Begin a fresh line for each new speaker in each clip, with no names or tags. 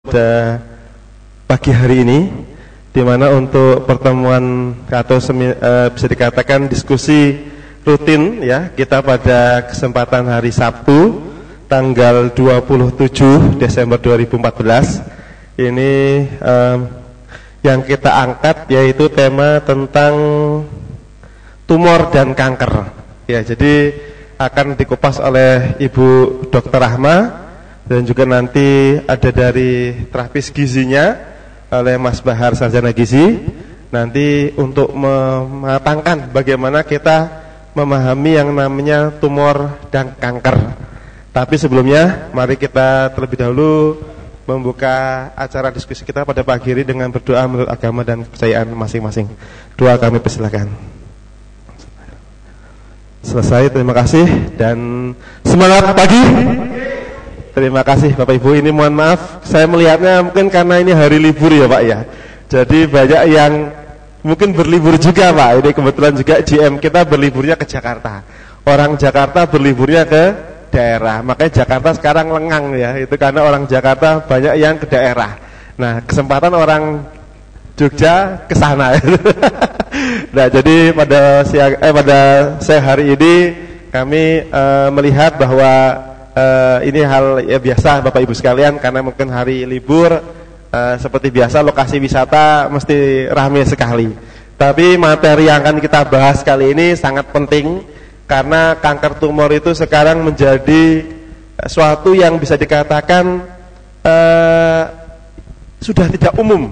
pada pagi hari ini, di mana untuk pertemuan atau bisa dikatakan diskusi rutin ya kita pada kesempatan hari Sabtu tanggal 27 Desember 2014 ini yang kita angkat yaitu tema tentang tumor dan kanker ya. Jadi akan dikupas oleh Ibu Dr. Rahma dan juga nanti ada dari terapis gizinya oleh Mas Bahar Sarjana Gizi nanti untuk mematangkan bagaimana kita memahami yang namanya tumor dan kanker. Tapi sebelumnya mari kita terlebih dahulu membuka acara diskusi kita pada pagi ini dengan berdoa menurut agama dan kepercayaan masing-masing. Doa kami persilakan. Selesai, terima kasih dan semangat pagi. Terima kasih Bapak Ibu. Ini mohon maaf saya melihatnya mungkin karena ini hari libur ya Pak ya. Jadi banyak yang mungkin berlibur juga Pak. Ini kebetulan juga GM kita berliburnya ke Jakarta. Orang Jakarta berliburnya ke daerah. Makanya Jakarta sekarang lengang ya. Itu karena orang Jakarta banyak yang ke daerah. Nah, kesempatan orang Jogja ke sana. Nah, jadi pada siang hari ini kami melihat bahwa ini hal ya biasa Bapak Ibu sekalian karena mungkin hari libur seperti biasa lokasi wisata mesti ramai sekali. Tapi materi yang akan kita bahas kali ini sangat penting karena kanker tumor itu sekarang menjadi suatu yang bisa dikatakan sudah tidak umum.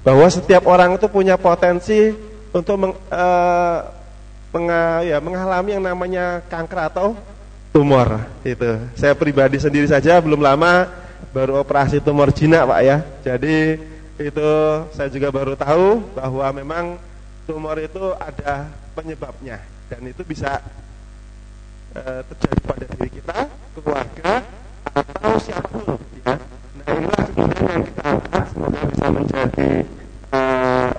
Bahwa setiap orang itu punya potensi untuk mengalami yang namanya kanker atau tumor. Itu. Saya pribadi sendiri saja belum lama baru operasi tumor jinak Pak ya. Jadi itu saya juga baru tahu bahwa memang tumor itu ada penyebabnya dan itu bisa terjadi pada diri kita, keluarga atau siapapun ya. Nah inilah kemudian yang kita angkat semoga bisa menjadi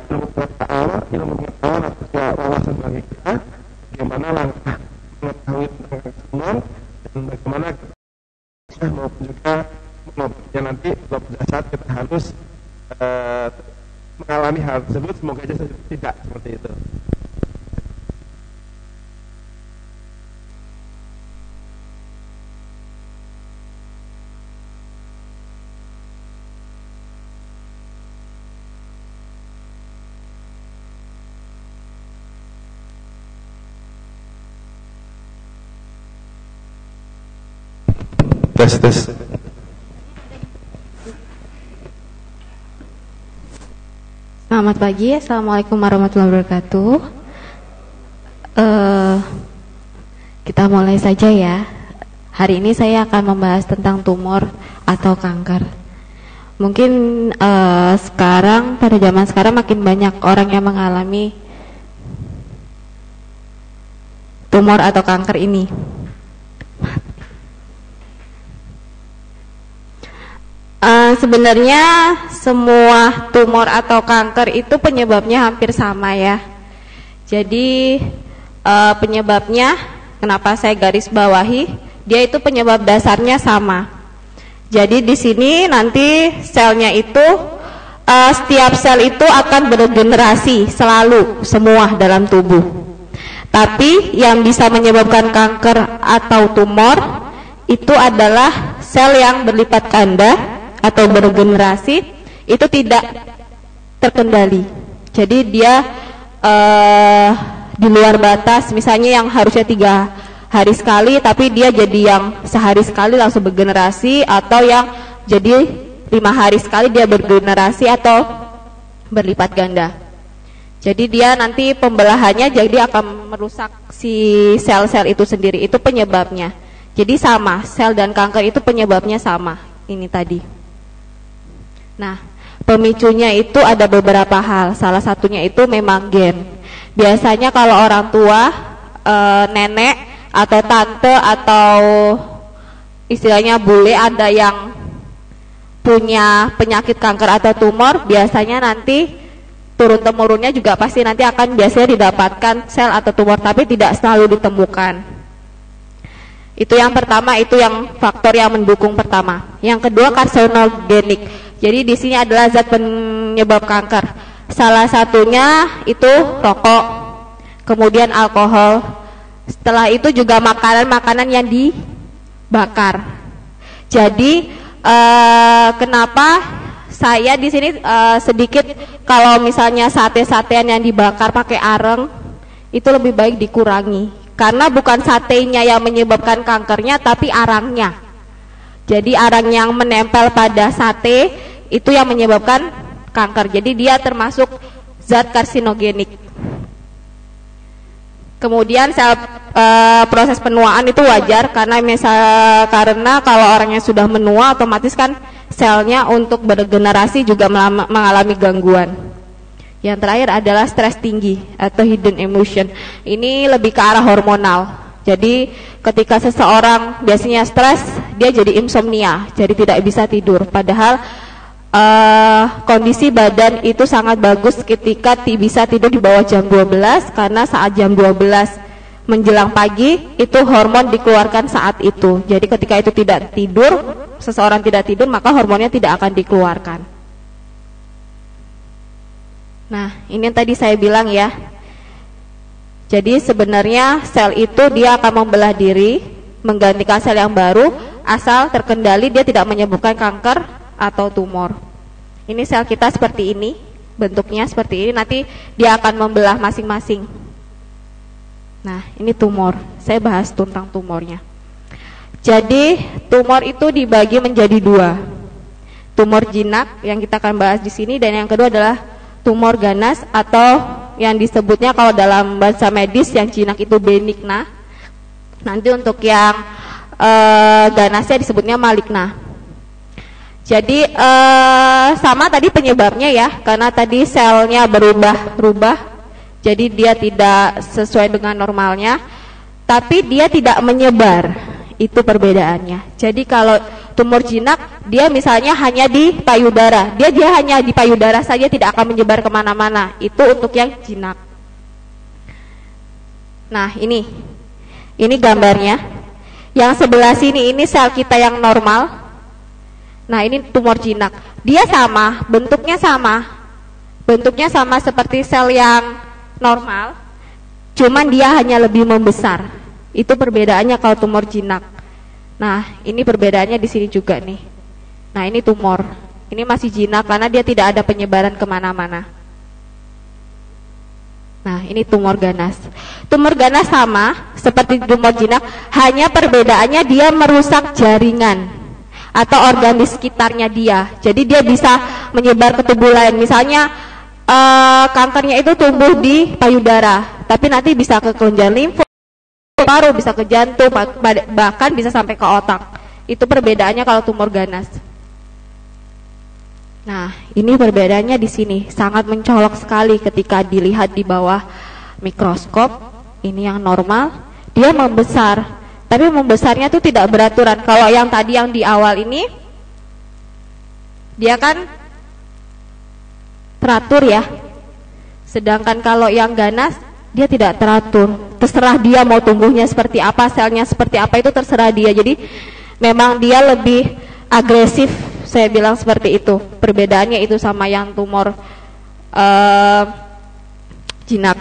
ilmu pengetahuan atau wawasan bagi kita bagaimana langkah mengetahui tentang tumor dan bagaimana kita maupun juga mengobatinya nanti pada saat kita harus mengalami hal tersebut semoga aja tidak seperti itu. Tes.
Selamat pagi, Assalamualaikum warahmatullahi wabarakatuh. Kita mulai saja ya. Hari ini saya akan membahas tentang tumor atau kanker. Mungkin sekarang pada zaman sekarang makin banyak orang yang mengalami tumor atau kanker ini. Sebenarnya semua tumor atau kanker itu penyebabnya hampir sama ya. Jadi penyebabnya kenapa saya garis bawahi, dia itu penyebab dasarnya sama. Jadi di sini nanti selnya itu setiap sel itu akan beregenerasi selalu semua dalam tubuh. Tapi yang bisa menyebabkan kanker atau tumor itu adalah sel yang berlipat ganda atau beregenerasi itu tidak terkendali. Jadi dia di luar batas, misalnya yang harusnya 3 hari sekali tapi dia jadi yang sehari sekali langsung bergenerasi, atau yang jadi 5 hari sekali dia bergenerasi atau berlipat ganda. Jadi dia nanti pembelahannya jadi akan merusak si sel-sel itu sendiri, itu penyebabnya. Jadi sama, sel dan kanker itu penyebabnya sama, ini tadi. Nah, pemicunya itu ada beberapa hal. Salah satunya itu memang gen. Biasanya kalau orang tua, nenek atau tante atau istilahnya bule ada yang punya penyakit kanker atau tumor, biasanya nanti turun-temurunnya juga pasti nanti akan biasanya didapatkan sel atau tumor, tapi tidak selalu ditemukan. Itu yang pertama, itu yang faktor yang mendukung pertama. Yang kedua karsinogenik. Jadi di sini adalah zat penyebab kanker. Salah satunya itu rokok, kemudian alkohol. Setelah itu juga makanan-makanan yang dibakar. Jadi kenapa saya di sini sedikit kalau misalnya sate-satean yang dibakar pakai areng itu lebih baik dikurangi. Karena bukan satenya yang menyebabkan kankernya, tapi arangnya. Jadi arang yang menempel pada sate itu yang menyebabkan kanker. Jadi dia termasuk zat karsinogenik. Kemudian proses penuaan itu wajar karena kalau orangnya sudah menua otomatis kan selnya untuk beregenerasi juga mengalami gangguan. Yang terakhir adalah stres tinggi atau hidden emotion. Ini lebih ke arah hormonal. Jadi ketika seseorang biasanya stres, dia jadi insomnia, jadi tidak bisa tidur. Padahal kondisi badan itu sangat bagus ketika bisa tidur di bawah jam 12, karena saat jam 12 menjelang pagi itu hormon dikeluarkan saat itu. Jadi ketika itu tidak tidur, seseorang tidak tidur, maka hormonnya tidak akan dikeluarkan. Nah, ini yang tadi saya bilang ya. Jadi sebenarnya sel itu dia akan membelah diri, menggantikan sel yang baru, asal terkendali dia tidak menyebabkan kanker atau tumor. Ini sel kita seperti ini, bentuknya seperti ini, nanti dia akan membelah masing-masing. Nah, ini tumor. Saya bahas tentang tumornya. Jadi tumor itu dibagi menjadi dua. Tumor jinak yang kita akan bahas di sini, dan yang kedua adalah tumor ganas atau yang disebutnya kalau dalam bahasa medis yang jinak itu benigna. Nanti untuk yang ganasnya disebutnya maligna. Jadi sama tadi penyebabnya ya, karena tadi selnya berubah-ubah, jadi dia tidak sesuai dengan normalnya, tapi dia tidak menyebar. Itu perbedaannya. Jadi kalau tumor jinak, dia misalnya hanya di payudara, dia hanya di payudara saja, tidak akan menyebar kemana-mana. Itu untuk yang jinak. Nah, ini gambarnya. Yang sebelah sini ini sel kita yang normal. Nah, ini tumor jinak. Dia sama, bentuknya sama seperti sel yang normal, cuman dia hanya lebih membesar. Itu perbedaannya kalau tumor jinak. Nah, ini perbedaannya di sini juga nih. Nah, ini tumor. Ini masih jinak karena dia tidak ada penyebaran kemana-mana. Nah, ini tumor ganas. Tumor ganas sama seperti tumor jinak, hanya perbedaannya dia merusak jaringan atau organ di sekitarnya dia. Jadi dia bisa menyebar ke tubuh lain. Misalnya kankernya itu tumbuh di payudara, tapi nanti bisa ke kelenjar limfa, paru, bisa ke jantung, bahkan bisa sampai ke otak. Itu perbedaannya kalau tumor ganas. Nah, ini perbedaannya di sini sangat mencolok sekali ketika dilihat di bawah mikroskop. Ini yang normal, dia membesar, tapi membesarnya itu tidak beraturan. Kalau yang tadi yang di awal ini, dia kan teratur ya. Sedangkan kalau yang ganas, dia tidak teratur, terserah dia mau tumbuhnya seperti apa, selnya seperti apa, itu terserah dia. Jadi memang dia lebih agresif, saya bilang seperti itu. Perbedaannya itu sama yang tumor jinak.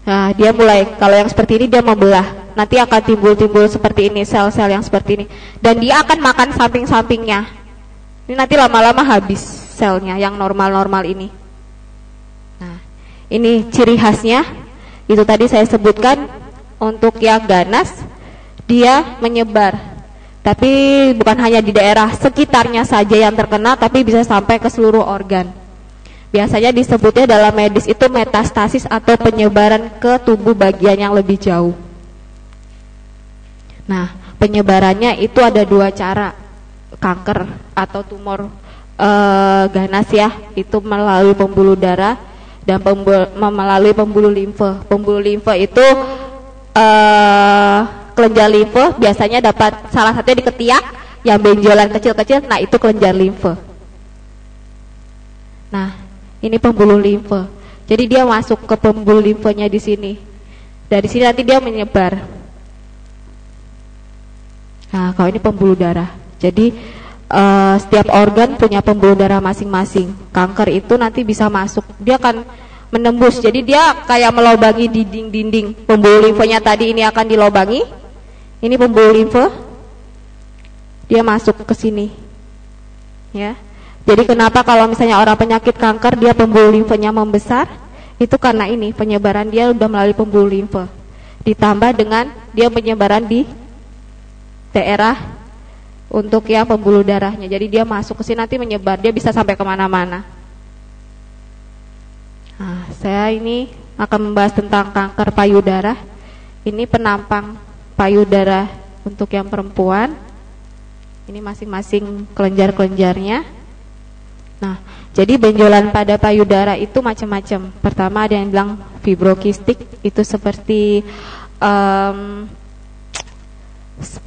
Nah, dia mulai, kalau yang seperti ini dia membelah, nanti akan timbul-timbul seperti ini, sel-sel yang seperti ini, dan dia akan makan samping-sampingnya. Ini nanti lama-lama habis selnya yang normal-normal ini. Nah, ini ciri khasnya. Itu tadi saya sebutkan. Untuk yang ganas, dia menyebar, tapi bukan hanya di daerah sekitarnya saja yang terkena, tapi bisa sampai ke seluruh organ. Biasanya disebutnya dalam medis itu metastasis atau penyebaran ke tubuh bagian yang lebih jauh. Nah, penyebarannya itu ada dua cara. Kanker atau tumor ganas ya, itu melalui pembuluh darah dan melalui pembuluh limfe. Pembuluh limfe itu kelenjar limfe biasanya dapat salah satunya di ketiak, yang benjolan kecil-kecil, nah itu kelenjar limfe. Nah, ini pembuluh limfe. Jadi dia masuk ke pembuluh limfenya di sini. Dari sini nanti dia menyebar. Nah, kalau ini pembuluh darah. Jadi setiap organ punya pembuluh darah masing-masing. Kanker itu nanti bisa masuk, dia akan menembus. Jadi dia kayak melobangi dinding-dinding. Pembuluh limfonya tadi ini akan dilobangi. Ini pembuluh limfe, dia masuk ke sini. Ya. Jadi kenapa kalau misalnya orang penyakit kanker dia pembuluh limfenya membesar? Itu karena ini penyebaran dia udah melalui pembuluh limfe. Ditambah dengan dia penyebaran di daerah untuk yang pembuluh darahnya. Jadi dia masuk ke sini nanti menyebar, dia bisa sampai kemana-mana. Nah, saya ini akan membahas tentang kanker payudara. Ini penampang payudara untuk yang perempuan. Ini masing-masing kelenjar-kelenjarnya. Nah, jadi benjolan pada payudara itu macam-macam. Pertama ada yang bilang fibrokistik, itu seperti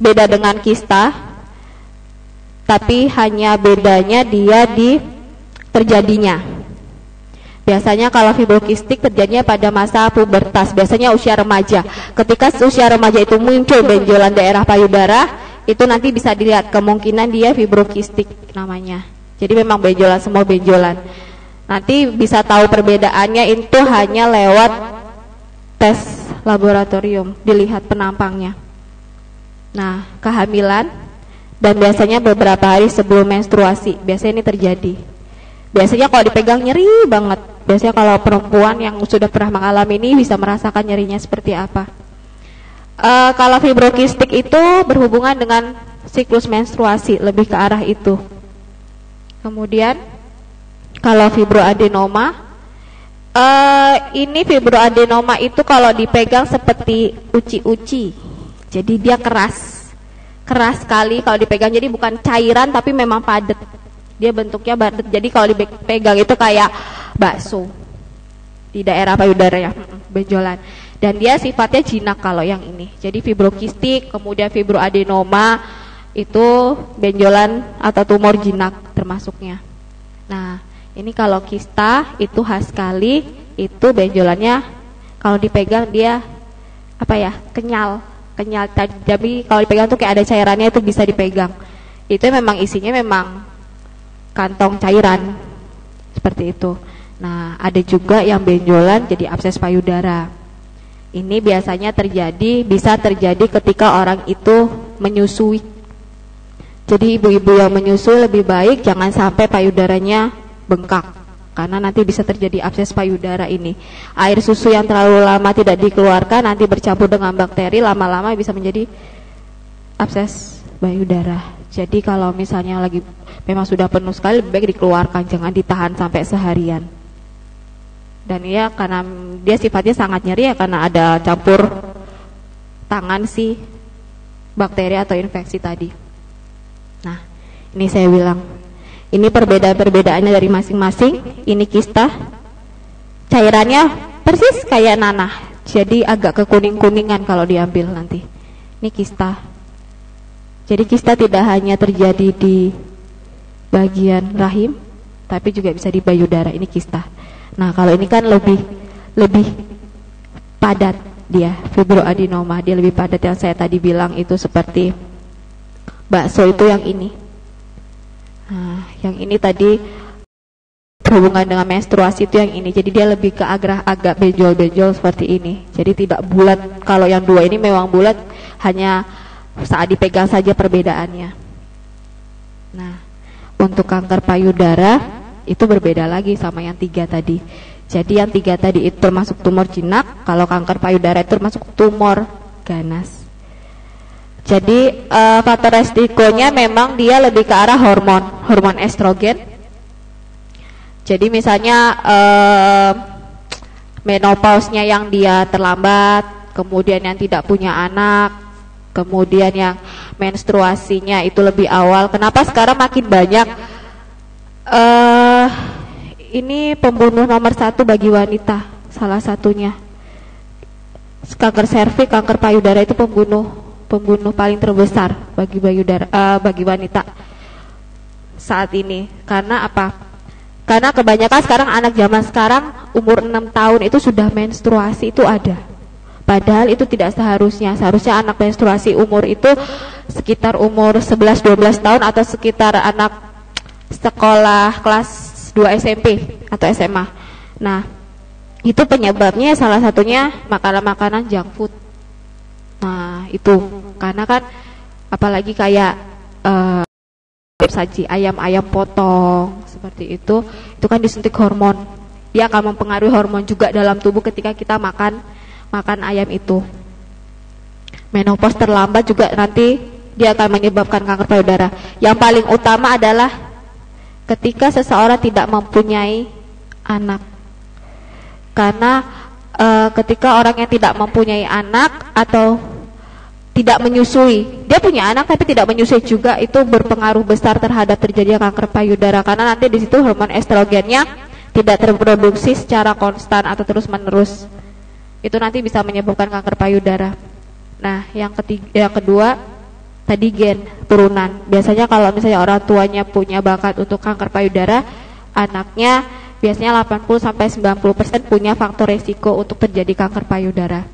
beda dengan kista, tapi hanya bedanya dia di terjadinya. Biasanya kalau fibrokistik terjadinya pada masa pubertas, biasanya usia remaja. Ketika usia remaja itu muncul benjolan daerah payudara, itu nanti bisa dilihat kemungkinan dia fibrokistik namanya. Jadi memang benjolan, semua benjolan. Nanti bisa tahu perbedaannya itu hanya lewat tes laboratorium, dilihat penampangnya. Nah, kehamilan dan biasanya beberapa hari sebelum menstruasi, biasanya ini terjadi. Biasanya kalau dipegang nyeri banget. Biasanya kalau perempuan yang sudah pernah mengalami ini bisa merasakan nyerinya seperti apa. Kalau fibrokistik itu berhubungan dengan siklus menstruasi, lebih ke arah itu. Kemudian kalau fibroadenoma, ini fibroadenoma itu kalau dipegang seperti uci-uci. Jadi dia keras sekali kalau dipegang. Jadi bukan cairan tapi memang padat. Dia bentuknya padat. Jadi kalau dipegang itu kayak bakso di daerah payudara ya, benjolan. Dan dia sifatnya jinak kalau yang ini. Jadi fibrokistik, kemudian fibroadenoma itu benjolan atau tumor jinak termasuknya. Nah, ini kalau kista itu khas sekali, itu benjolannya kalau dipegang dia apa ya, kenyal. Tapi kalau dipegang tuh kayak ada cairannya, itu bisa dipegang. Itu memang isinya memang kantong cairan seperti itu. Nah, ada juga yang benjolan jadi abses payudara. Ini biasanya bisa terjadi ketika orang itu menyusui. Jadi ibu-ibu yang menyusui lebih baik jangan sampai payudaranya bengkak, karena nanti bisa terjadi abses payudara ini. Air susu yang terlalu lama tidak dikeluarkan nanti bercampur dengan bakteri, lama-lama bisa menjadi abses payudara. Jadi kalau misalnya lagi memang sudah penuh sekali, lebih baik dikeluarkan, jangan ditahan sampai seharian. Dan ya karena dia sifatnya sangat nyeri ya, karena ada campur tangan si bakteri atau infeksi tadi. Nah, ini saya bilang, ini perbedaan-perbedaannya dari masing-masing. Ini kista, cairannya persis kayak nanah, jadi agak kekuning-kuningan kalau diambil nanti. Ini kista. Jadi kista tidak hanya terjadi di bagian rahim, tapi juga bisa di payudara. Ini kista. Nah, kalau ini kan lebih padat dia, fibroadenoma, dia lebih padat. Yang saya tadi bilang itu seperti bakso itu yang ini. Nah, yang ini tadi berhubungan dengan menstruasi itu yang ini. Jadi dia lebih ke agak benjol-benjol seperti ini. Jadi tidak bulat. Kalau yang dua ini memang bulat, hanya saat dipegang saja perbedaannya. Nah, untuk kanker payudara itu berbeda lagi sama yang 3 tadi. Jadi yang 3 tadi itu termasuk tumor jinak, kalau kanker payudara itu termasuk tumor ganas. Jadi faktor resikonya memang dia lebih ke arah hormon estrogen. Jadi misalnya menopause-nya yang dia terlambat, kemudian yang tidak punya anak, kemudian yang menstruasinya itu lebih awal. Kenapa sekarang makin banyak ini pembunuh nomor 1 bagi wanita, salah satunya kanker serviks, kanker payudara itu pembunuh paling terbesar bagi bagi wanita saat ini. Karena apa? Karena kebanyakan sekarang anak zaman sekarang umur 6 tahun itu sudah menstruasi, itu ada. Padahal itu tidak seharusnya. Seharusnya anak menstruasi umur itu sekitar umur 11-12 tahun atau sekitar anak sekolah kelas 2 SMP atau SMA. Nah, itu penyebabnya salah satunya makanan-makanan junk food. Nah, itu karena kan apalagi kayak saji ayam-ayam potong seperti itu kan disuntik hormon. Dia akan mempengaruhi hormon juga dalam tubuh ketika kita makan ayam itu. Menopause terlambat juga nanti dia akan menyebabkan kanker payudara. Yang paling utama adalah ketika seseorang tidak mempunyai anak. Karena ketika orang yang tidak mempunyai anak atau tidak menyusui, dia punya anak tapi tidak menyusui juga, itu berpengaruh besar terhadap terjadinya kanker payudara. Karena nanti di situ hormon estrogennya tidak terproduksi secara konstan atau terus-menerus. Itu nanti bisa menyebabkan kanker payudara. Nah, yang kedua tadi gen turunan. Biasanya kalau misalnya orang tuanya punya bakat untuk kanker payudara, anaknya biasanya 80-90% punya faktor resiko untuk terjadi kanker payudara.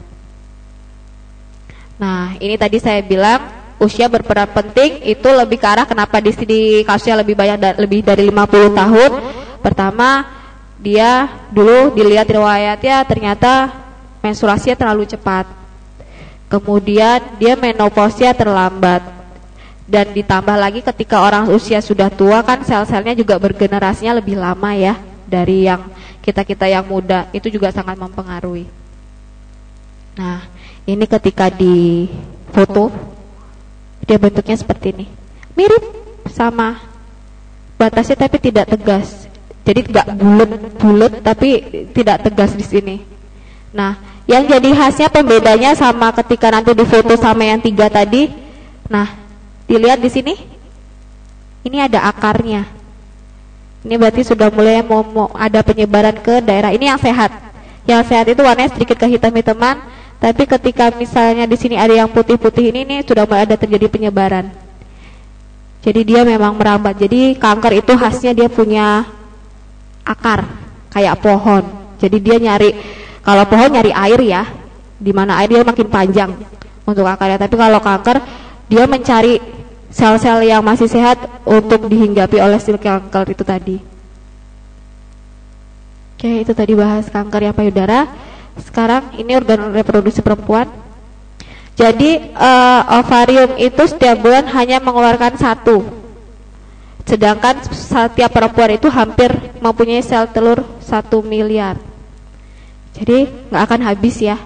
Nah, ini tadi saya bilang usia berperan penting, itu lebih ke arah kenapa di sini kasusnya lebih banyak, lebih dari 50 tahun. Pertama, dia dulu dilihat riwayatnya ternyata menstruasinya terlalu cepat. Kemudian dia menopause-nya terlambat. Dan ditambah lagi ketika orang usia sudah tua kan sel-selnya juga bergenerasinya lebih lama ya dari yang kita yang muda, itu juga sangat mempengaruhi. Nah, ini ketika di foto dia bentuknya seperti ini, mirip sama batasnya tapi tidak tegas. Jadi nggak bulat tapi tidak tegas di sini. Nah, yang jadi khasnya pembedanya sama ketika nanti difoto sama yang 3 tadi. Nah, dilihat di sini, ini ada akarnya. Ini berarti sudah mulai mau ada penyebaran ke daerah. Ini yang sehat. Yang sehat itu warnanya sedikit kehitam-hitaman, tapi ketika misalnya di sini ada yang putih-putih ini sudah mulai ada terjadi penyebaran. Jadi dia memang merambat. Jadi kanker itu khasnya dia punya akar kayak pohon. Jadi dia nyari, kalau pohon nyari air ya, di mana air dia makin panjang untuk akarnya. Tapi kalau kanker dia mencari sel-sel yang masih sehat untuk dihinggapi oleh si kanker itu tadi. Oke, itu tadi bahas kanker yang payudara. Sekarang ini organ reproduksi perempuan. Jadi ovarium itu setiap bulan hanya mengeluarkan 1. Sedangkan setiap perempuan itu hampir mempunyai sel telur 1 miliar. Jadi nggak akan habis ya.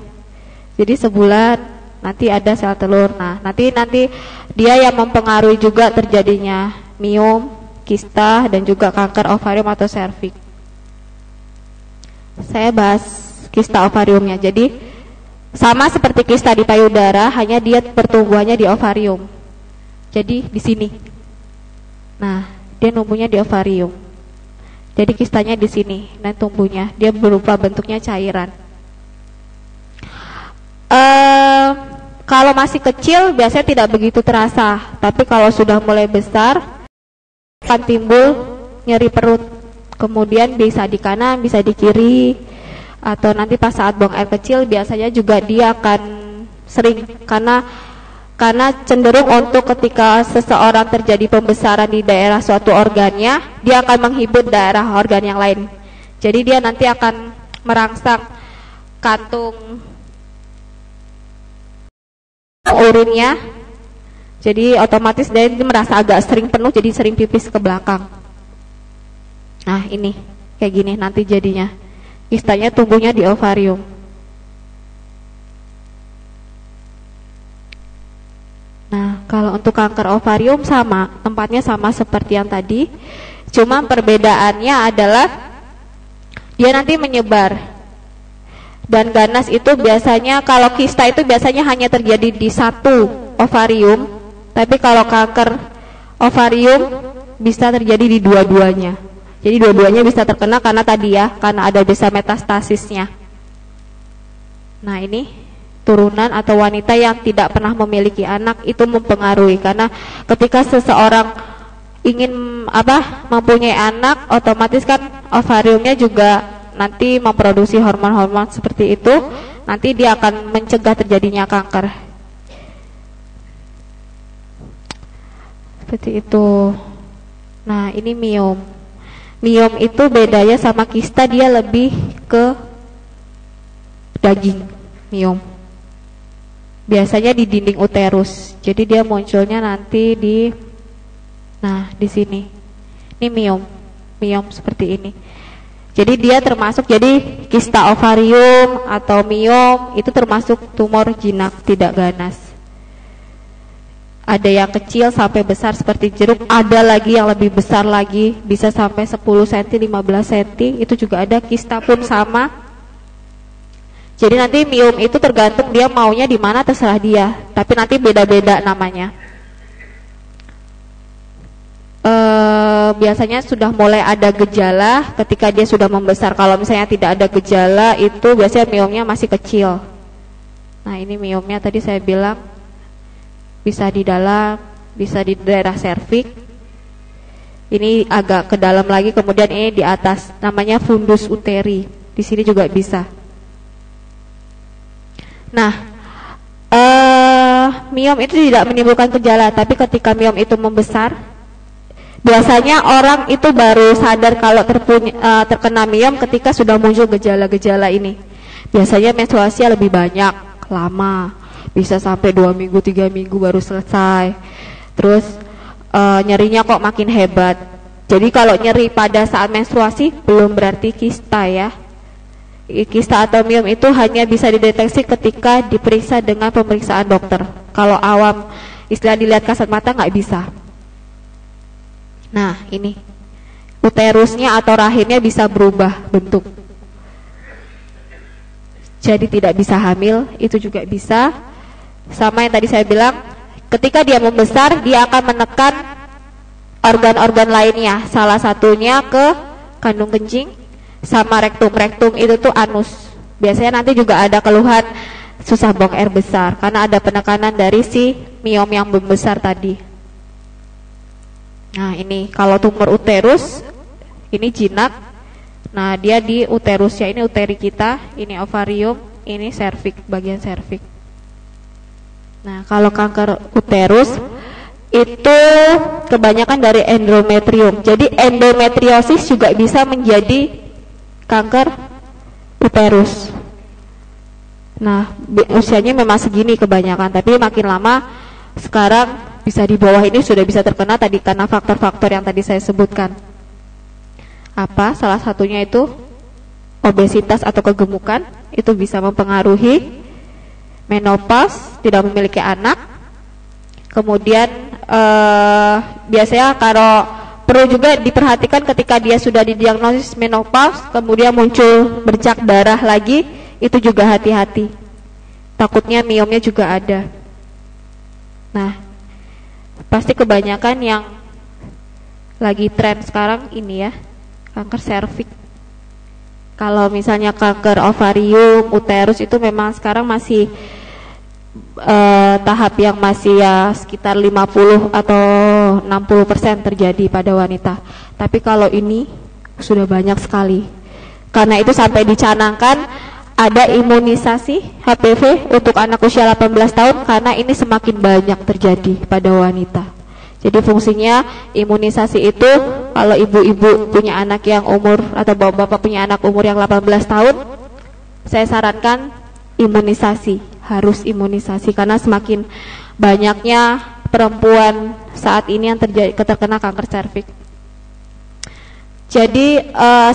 Jadi sebulan nanti ada sel telur. Nah, nanti dia yang mempengaruhi juga terjadinya miom, kista, dan juga kanker ovarium atau serviks. Saya bahas kista ovariumnya. Jadi sama seperti kista di payudara, hanya dia pertumbuhannya di ovarium. Jadi di sini. Nah, dia numbuhnya di ovarium. Jadi kistanya di sini, dan tumbuhnya dia berupa bentuknya cairan. Kalau masih kecil biasanya tidak begitu terasa, tapi kalau sudah mulai besar akan timbul nyeri perut. Kemudian bisa di kanan, bisa di kiri, atau nanti pas saat buang air kecil biasanya juga dia akan sering karena cenderung untuk ketika seseorang terjadi pembesaran di daerah suatu organnya, dia akan menghibur daerah organ yang lain. Jadi dia nanti akan merangsang kantung urinnya. Jadi otomatis dia merasa agak sering penuh, jadi sering pipis ke belakang. Nah, ini kayak gini nanti jadinya. Kistanya tumbuhnya di ovarium. Nah, kalau untuk kanker ovarium sama, tempatnya sama seperti yang tadi. Cuma perbedaannya adalah dia nanti menyebar. Dan ganas itu biasanya, kalau kista itu biasanya hanya terjadi di 1 ovarium, tapi kalau kanker ovarium bisa terjadi di dua-duanya. Jadi dua-duanya bisa terkena karena tadi ya, karena ada bisa metastasisnya. Nah, ini turunan atau wanita yang tidak pernah memiliki anak itu mempengaruhi, karena ketika seseorang ingin mempunyai anak, otomatis kan ovariumnya juga nanti memproduksi hormon-hormon seperti itu. nanti dia akan mencegah terjadinya kanker. Seperti itu. Nah, ini miom. Miom itu bedanya sama kista, dia lebih ke daging. Miom biasanya di dinding uterus. Jadi dia munculnya nanti di, nah di sini. Ini miom seperti ini. Jadi dia termasuk, jadi kista ovarium atau miom itu termasuk tumor jinak tidak ganas. Ada yang kecil sampai besar seperti jeruk, ada lagi yang lebih besar lagi, bisa sampai 10 cm, 15 cm, itu juga ada. Kista pun sama. Jadi nanti miom itu tergantung dia maunya di mana, terserah dia. Tapi nanti beda-beda namanya. Biasanya sudah mulai ada gejala ketika dia sudah membesar. Kalau misalnya tidak ada gejala, itu biasanya miomnya masih kecil. Nah, ini miomnya tadi saya bilang bisa di dalam, bisa di daerah serviks. Ini agak ke dalam lagi, kemudian ini di atas, namanya fundus uteri. Di sini juga bisa. Nah, miom itu tidak menimbulkan gejala, tapi ketika miom itu membesar, biasanya orang itu baru sadar kalau terkena miom ketika sudah muncul gejala-gejala ini. Biasanya menstruasinya lebih banyak, lama, bisa sampai 2 minggu, 3 minggu baru selesai. Terus nyerinya kok makin hebat. Jadi kalau nyeri pada saat menstruasi belum berarti kista ya. Kista atau miom itu hanya bisa dideteksi ketika diperiksa dengan pemeriksaan dokter. Kalau awam istilah dilihat kasat mata nggak bisa. Nah, ini uterusnya atau rahimnya bisa berubah bentuk. Jadi tidak bisa hamil, itu juga bisa. Sama yang tadi saya bilang, ketika dia membesar, dia akan menekan organ-organ lainnya. Salah satunya ke kandung kencing sama rektum. Rektum itu tuh anus. Biasanya nanti juga ada keluhan susah buang air besar karena ada penekanan dari si miom yang membesar tadi. Nah, ini kalau tumor uterus, ini jinak. Nah, dia di uterusnya, ini uteri kita, ini ovarium, ini serviks, bagian serviks. Nah, kalau kanker uterus itu kebanyakan dari endometrium. Jadi endometriosis juga bisa menjadi kanker uterus. Nah, usianya memang segini kebanyakan, tapi makin lama sekarang bisa di bawah ini sudah bisa terkena tadi karena faktor-faktor yang tadi saya sebutkan. Apa? Salah satunya itu obesitas atau kegemukan, itu bisa mempengaruhi. Menopause, tidak memiliki anak. Kemudian biasanya kalau perlu juga diperhatikan ketika dia sudah didiagnosis menopause, kemudian muncul bercak darah lagi, itu juga hati-hati. Takutnya miomnya juga ada. Nah, pasti kebanyakan yang lagi tren sekarang ini ya, kanker serviks. Kalau misalnya kanker ovarium, uterus itu memang sekarang masih tahap yang masih ya sekitar 50 atau 60% terjadi pada wanita. Tapi kalau ini sudah banyak sekali. Karena itu sampai dicanangkan ada imunisasi HPV untuk anak usia 18 tahun karena ini semakin banyak terjadi pada wanita. Jadi fungsinya imunisasi itu kalau ibu-ibu punya anak yang umur atau bapak-bapak punya anak umur yang 18 tahun, saya sarankan imunisasi, harus imunisasi karena semakin banyaknya perempuan saat ini yang terkena kanker serviks. Jadi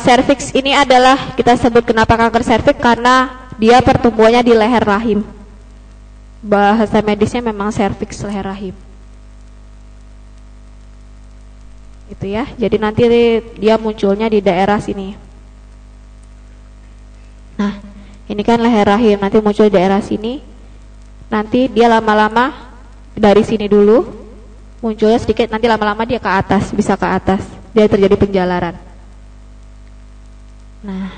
serviks ini adalah kita sebut kenapa kanker serviks karena dia pertumbuhannya di leher rahim. Bahasa medisnya memang serviks leher rahim. Itu ya. Jadi nanti dia munculnya di daerah sini. Nah, ini kan leher rahim, nanti muncul di daerah sini. Nanti dia lama-lama dari sini dulu munculnya sedikit, nanti lama-lama dia ke atas, bisa ke atas. Dia terjadi penjalaran. Nah,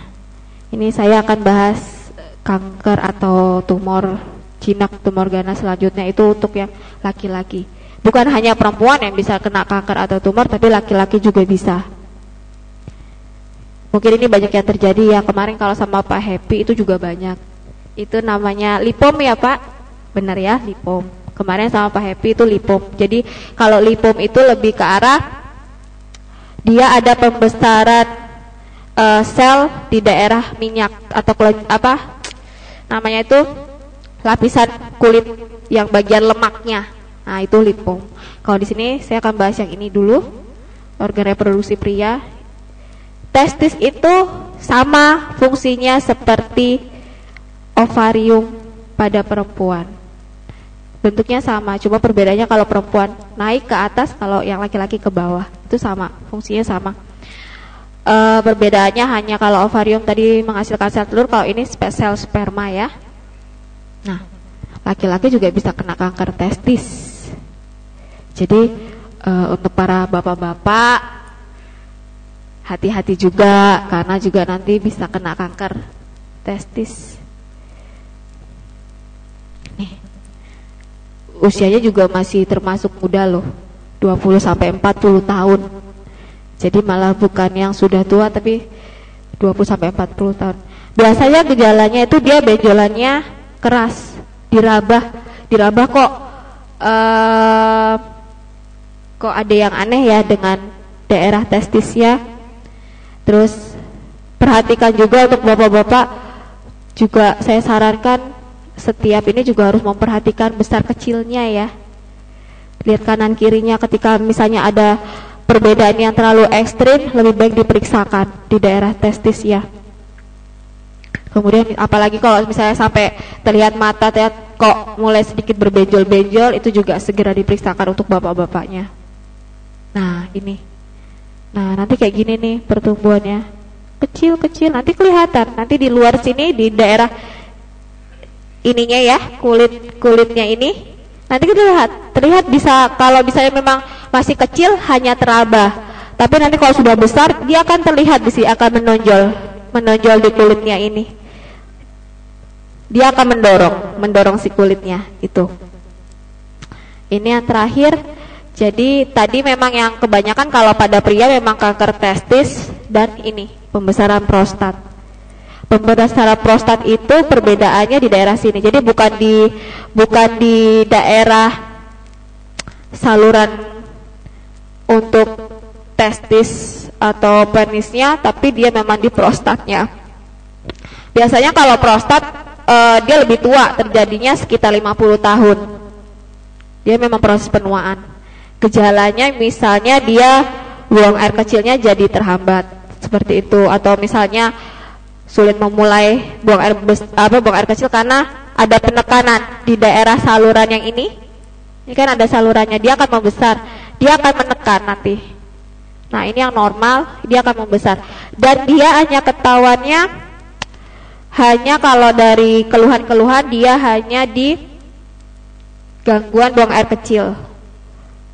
ini saya akan bahas kanker atau tumor jinak, tumor ganas selanjutnya itu untuk yang laki-laki. Bukan hanya perempuan yang bisa kena kanker atau tumor, tapi laki-laki juga bisa. Mungkin ini banyak yang terjadi ya. Kemarin kalau sama Pak Happy itu juga banyak. Itu namanya lipom ya Pak? Benar ya, lipom. Kemarin sama Pak Happy itu lipom. Jadi kalau lipom itu lebih ke arah dia ada pembesaran sel di daerah minyak atau apa namanya itu lapisan kulit yang bagian lemaknya. Nah itu lipom. Kalau di sini saya akan bahas yang ini dulu, organ reproduksi pria. Testis itu sama fungsinya seperti ovarium pada perempuan. Bentuknya sama, cuma perbedaannya kalau perempuan naik ke atas, kalau yang laki-laki ke bawah. Itu sama, fungsinya sama. Perbedaannya hanya kalau ovarium tadi menghasilkan sel telur, kalau ini sel sperma ya. Nah, laki-laki juga bisa kena kanker testis. Jadi untuk para bapak-bapak hati-hati juga, karena juga nanti bisa kena kanker testis. Nih, usianya juga masih termasuk muda loh, 20-40 tahun. Jadi malah bukan yang sudah tua, tapi 20-40 tahun. Biasanya gejalanya itu dia benjolannya keras, dirabah kok ada yang aneh ya dengan daerah testisnya. Terus perhatikan juga untuk bapak-bapak, juga saya sarankan setiap ini juga harus memperhatikan besar kecilnya ya. Lihat kanan kirinya, ketika misalnya ada perbedaan yang terlalu ekstrim, lebih baik diperiksakan di daerah testis ya. Kemudian apalagi kalau misalnya sampai terlihat mata kok mulai sedikit berbenjol-benjol, itu juga segera diperiksakan untuk bapak-bapaknya. Nah ini, nah nanti kayak gini nih pertumbuhannya, kecil-kecil, nanti kelihatan, nanti di luar sini di daerah ininya ya, kulitnya ini, nanti kita terlihat bisa, kalau misalnya memang masih kecil hanya terabah, tapi nanti kalau sudah besar dia akan terlihat di sini, akan menonjol di kulitnya ini, dia akan mendorong si kulitnya itu. Ini yang terakhir. Jadi tadi memang yang kebanyakan kalau pada pria memang kanker testis dan ini pembesaran prostat. Pembesaran prostat itu perbedaannya di daerah sini. Jadi bukan di daerah saluran untuk testis atau penisnya, tapi dia memang di prostatnya. Biasanya kalau prostat dia lebih tua, terjadinya sekitar 50 tahun. Dia memang proses penuaan. Gejalanya misalnya dia buang air kecilnya jadi terhambat seperti itu, atau misalnya sulit memulai buang air kecil karena ada penekanan di daerah saluran yang ini kan ada salurannya, dia akan membesar, dia akan menekan nanti. Nah ini yang normal, dia akan membesar, dan dia hanya ketahuannya hanya kalau dari keluhan-keluhan dia hanya di gangguan buang air kecil.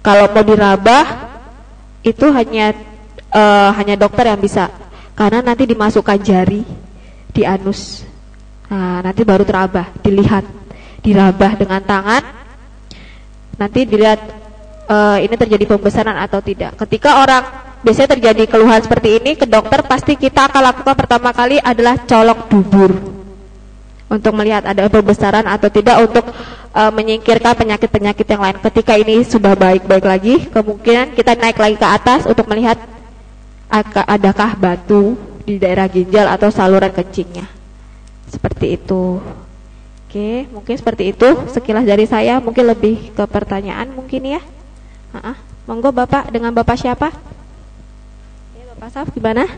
Kalau mau dirabah itu hanya dokter yang bisa, karena nanti dimasukkan jari di anus. Nah, nanti baru terabah, dilihat, dirabah dengan tangan. Nanti dilihat ini terjadi pembesaran atau tidak. Ketika orang biasanya terjadi keluhan seperti ini ke dokter, pasti kita akan lakukan pertama kali adalah colok dubur untuk melihat ada pembesaran atau tidak, untuk menyingkirkan penyakit-penyakit yang lain. Ketika ini sudah baik-baik lagi, kemungkinan kita naik lagi ke atas untuk melihat adakah batu di daerah ginjal atau saluran kencingnya. Seperti itu. Oke, mungkin seperti itu sekilas dari saya. Mungkin lebih ke pertanyaan mungkin ya. Monggo Bapak, dengan Bapak siapa? Ya, Bapak Saf, gimana?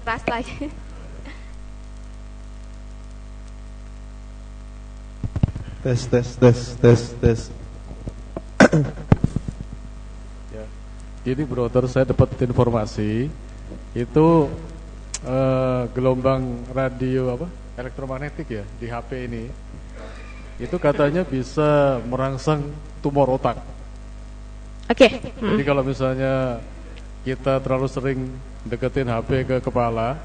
Keras lagi.
Tes.
Ya, gini brother, saya dapat informasi itu gelombang radio elektromagnetik ya di HP ini, itu katanya bisa merangsang tumor otak.
Oke.
Jadi kalau misalnya kita terlalu sering deketin HP ke kepala,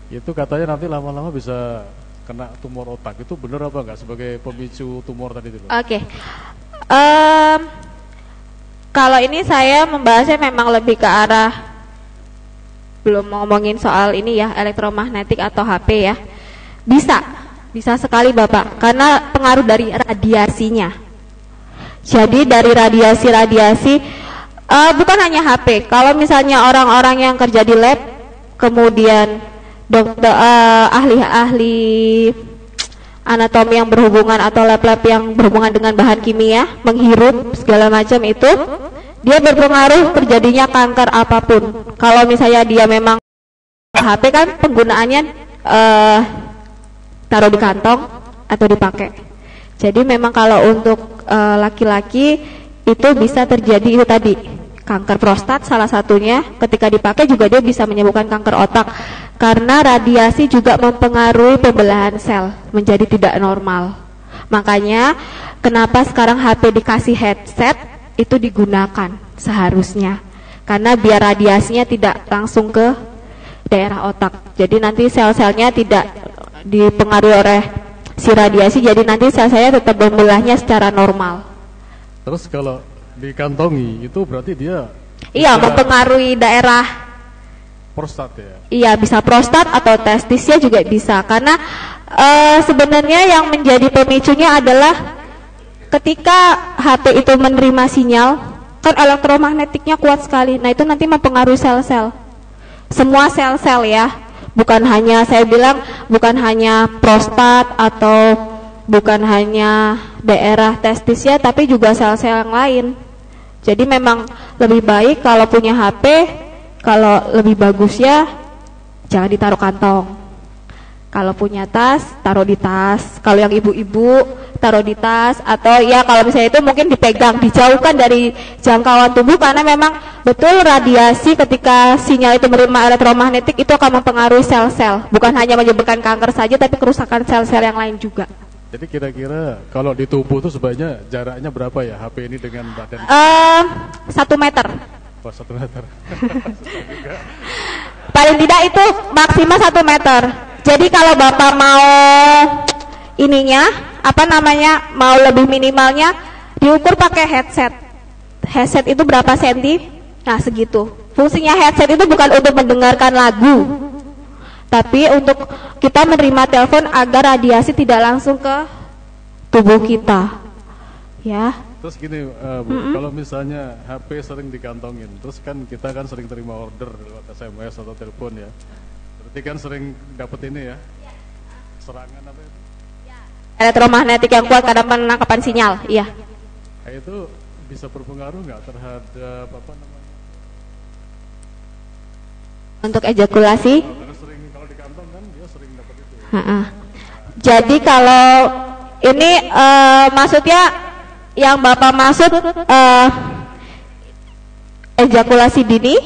itu katanya nanti lama-lama bisa kena tumor otak. Itu benar apa enggak sebagai pemicu tumor tadi itu?
Oke. Kalau ini saya membahasnya memang lebih ke arah belum ngomongin soal ini ya, elektromagnetik atau HP ya. Bisa sekali Bapak, karena pengaruh dari radiasinya. Jadi dari radiasi bukan hanya HP. Kalau misalnya orang-orang yang kerja di lab, kemudian dokter, ahli-ahli anatomi yang berhubungan atau lab-lab yang berhubungan dengan bahan kimia, menghirup segala macam itu, dia berpengaruh terjadinya kanker apapun. Kalau misalnya dia memang HP kan penggunaannya taruh di kantong atau dipakai. Jadi memang kalau untuk laki-laki itu bisa terjadi itu tadi, kanker prostat salah satunya. Ketika dipakai juga dia bisa menyebabkan kanker otak, karena radiasi juga mempengaruhi pembelahan sel menjadi tidak normal. Makanya kenapa sekarang HP dikasih headset itu digunakan seharusnya, karena biar radiasinya tidak langsung ke daerah otak. Jadi nanti sel-selnya tidak dipengaruhi oleh si radiasi, jadi nanti sel-selnya tetap membelahnya secara normal.
Terus kalau dikantongi itu berarti dia
mempengaruhi daerah
prostat ya?
Iya, bisa prostat atau testisnya juga bisa. Karena sebenarnya yang menjadi pemicunya adalah ketika HP itu menerima sinyal, kan elektromagnetiknya kuat sekali. Nah itu nanti mempengaruhi sel-sel, semua sel-sel ya. Bukan hanya, saya bilang bukan hanya prostat atau bukan hanya daerah testisnya, tapi juga sel-sel yang lain. Jadi memang lebih baik kalau punya HP, kalau lebih bagus ya jangan ditaruh kantong. Kalau punya tas, taruh di tas. Kalau yang ibu-ibu, taruh di tas. Atau ya kalau misalnya itu mungkin dipegang, dijauhkan dari jangkauan tubuh, karena memang betul radiasi ketika sinyal itu menerima elektromagnetik itu akan mempengaruhi sel-sel. Bukan hanya menyebabkan kanker saja, tapi kerusakan sel-sel yang lain juga.
Jadi kira-kira kalau di tubuh itu sebaiknya jaraknya berapa ya HP ini dengan badan?
1 meter.
Oh, 1 meter.
Paling tidak itu maksimal 1 meter. Jadi kalau Bapak mau ininya, mau lebih minimalnya, diukur pakai headset. Headset itu berapa senti? Nah segitu. Fungsinya headset itu bukan untuk mendengarkan lagu, tapi untuk kita menerima telepon agar radiasi tidak langsung ke tubuh kita. Ya.
Terus gini, Bu, kalau misalnya HP sering dikantongin, terus kan kita kan sering terima order lewat SMS atau telepon ya. Berarti kan sering dapat ini ya, serangan apa itu?
Elektromagnetik yang kuat karena penangkapan sinyal, iya.
Nah, itu bisa berpengaruh nggak terhadap apa namanya?
Untuk ejakulasi?
Karena sering kalau di kantong kan dia sering dapat itu.
Jadi kalau ini maksudnya yang Bapak maksud ejakulasi dini?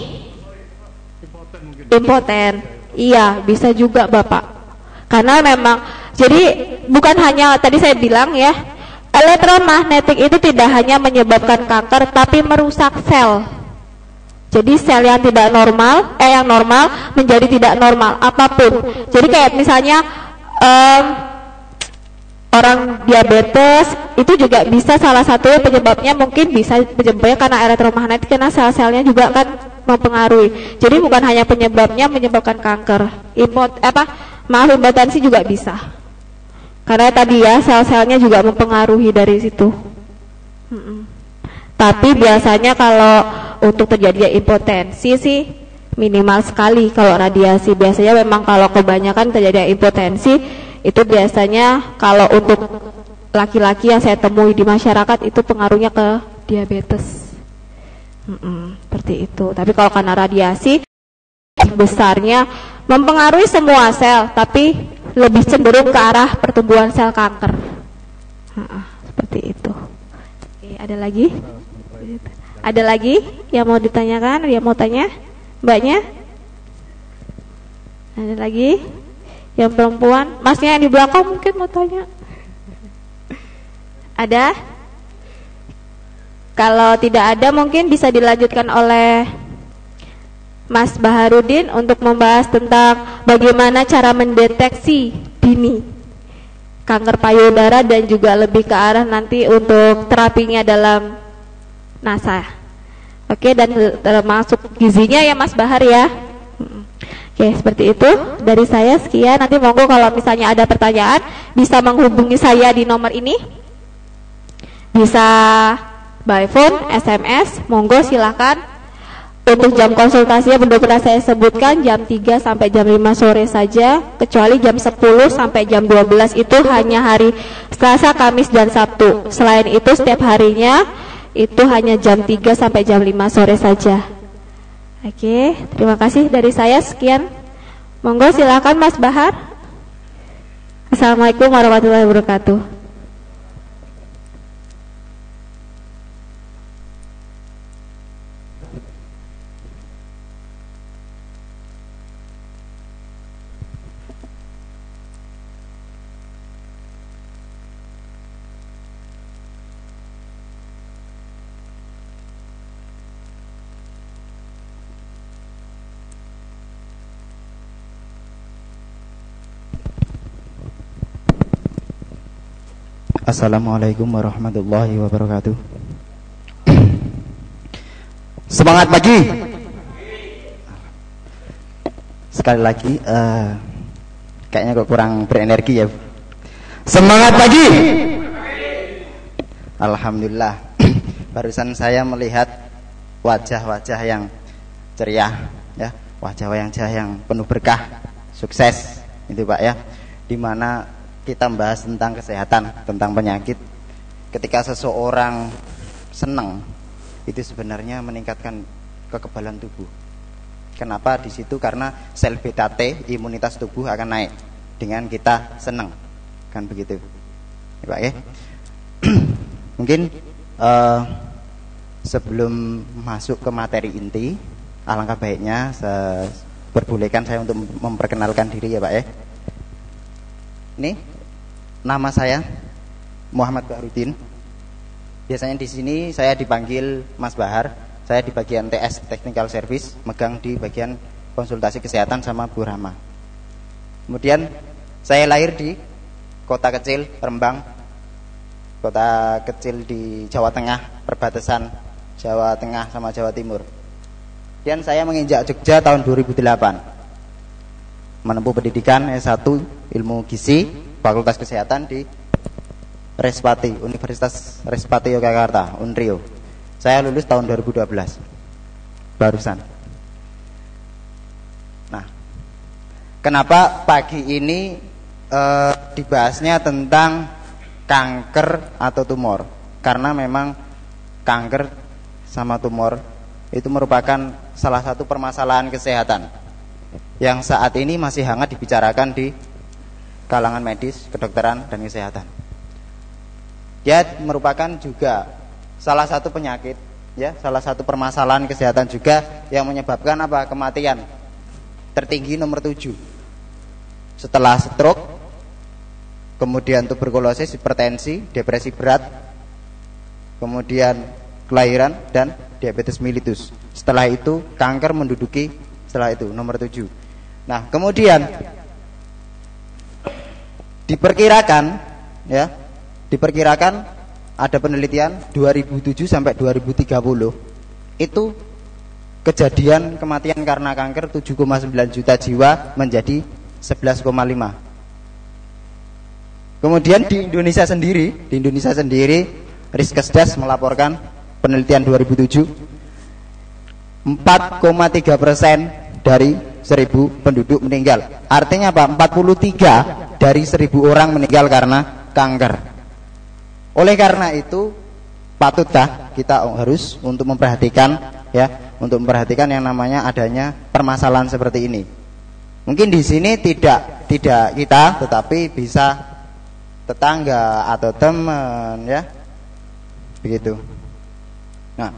Impoten mungkin.
Impoten. Iya, bisa juga Bapak. Karena memang jadi bukan hanya tadi saya bilang ya, elektromagnetik itu tidak hanya menyebabkan kanker tapi merusak sel. Jadi sel yang tidak normal, yang normal menjadi tidak normal apapun. Jadi kayak misalnya orang diabetes itu juga bisa salah satu penyebabnya mungkin bisa penyebabnya karena elektromagnetik, karena sel-selnya juga kan mempengaruhi. Jadi bukan hanya penyebabnya menyebabkan kanker. Impotensi juga bisa. Karena tadi ya sel-selnya juga mempengaruhi dari situ. Tapi biasanya kalau untuk terjadinya impotensi sih minimal sekali kalau radiasi. Biasanya memang kalau kebanyakan terjadi impotensi itu biasanya kalau untuk laki-laki yang saya temui di masyarakat itu pengaruhnya ke diabetes. Seperti itu. Tapi kalau karena radiasi besarnya mempengaruhi semua sel, tapi lebih cenderung ke arah pertumbuhan sel kanker. Seperti itu. Oke, ada lagi? Ada lagi yang mau ditanyakan? Yang mau tanya? Mbaknya? Ada lagi? Yang perempuan? Masnya yang di belakang mungkin mau tanya. Ada? Kalau tidak ada mungkin bisa dilanjutkan oleh Mas Baharudin untuk membahas tentang bagaimana cara mendeteksi dini kanker payudara dan juga lebih ke arah nanti untuk terapinya dalam NASA. Oke, dan termasuk gizinya ya Mas Bahar ya. Oke, seperti itu dari saya. Sekian, nanti monggo kalau misalnya ada pertanyaan bisa menghubungi saya di nomor ini, bisa by phone, SMS, monggo silakan. Untuk jam konsultasinya benar-benar saya sebutkan jam 3 sampai jam 5 sore saja, kecuali jam 10 sampai jam 12 itu hanya hari Selasa, Kamis, dan Sabtu. Selain itu setiap harinya itu hanya jam 3 sampai jam 5 sore saja. Oke, terima kasih dari saya. Sekian, monggo silakan Mas Bahar. Assalamualaikum warahmatullahi wabarakatuh.
Assalamualaikum warahmatullahi wabarakatuh. Semangat pagi. Sekali lagi kayaknya kok kurang berenergi ya. Semangat pagi. Alhamdulillah. Barusan saya melihat wajah-wajah yang ceria ya, wajah-wajah yang penuh berkah, sukses itu Pak ya. Di mana kita membahas tentang kesehatan, tentang penyakit. Ketika seseorang senang, itu sebenarnya meningkatkan kekebalan tubuh. Kenapa di situ? Karena sel beta T, imunitas tubuh akan naik dengan kita senang, kan begitu, ya, Pak ya. Mungkin sebelum masuk ke materi inti, alangkah baiknya perbolehkan saya untuk memperkenalkan diri ya Pak ya. Ini nama saya Muhammad Bahrudin. Biasanya di sini saya dipanggil Mas Bahar. Saya di bagian TS Technical Service, megang di bagian konsultasi kesehatan sama Bu Rahma. Kemudian saya lahir di kota kecil Rembang, kota kecil di Jawa Tengah, perbatasan Jawa Tengah sama Jawa Timur. Dan saya menginjak Jogja tahun 2008, menempuh pendidikan S1 ilmu gizi Fakultas Kesehatan di Respati, Universitas Respati Yogyakarta, Unrio. Saya lulus tahun 2012 barusan. Nah, kenapa pagi ini dibahasnya tentang kanker atau tumor? Karena memang kanker sama tumor itu merupakan salah satu permasalahan kesehatan yang saat ini masih hangat dibicarakan di kalangan medis, kedokteran, dan kesehatan. Dia merupakan juga salah satu penyakit, ya, salah satu permasalahan kesehatan juga yang menyebabkan apa? Kematian tertinggi nomor 7 setelah stroke, kemudian tuberkulosis, hipertensi, depresi berat, kemudian kelahiran dan diabetes mellitus. Setelah itu kanker menduduki setelah itu nomor 7. Nah, kemudian diperkirakan ada penelitian 2007 sampai 2030 itu kejadian kematian karena kanker 7,9 juta jiwa menjadi 11,5. Kemudian di Indonesia sendiri Riskesdas melaporkan penelitian 2007 4,3% dari 1000 penduduk meninggal. Artinya apa? 43 dari 1000 orang meninggal karena kanker. Oleh karena itu patutkah kita harus untuk memperhatikan yang namanya adanya permasalahan seperti ini. Mungkin di sini tidak kita, tetapi bisa tetangga atau teman, ya, begitu. Nah,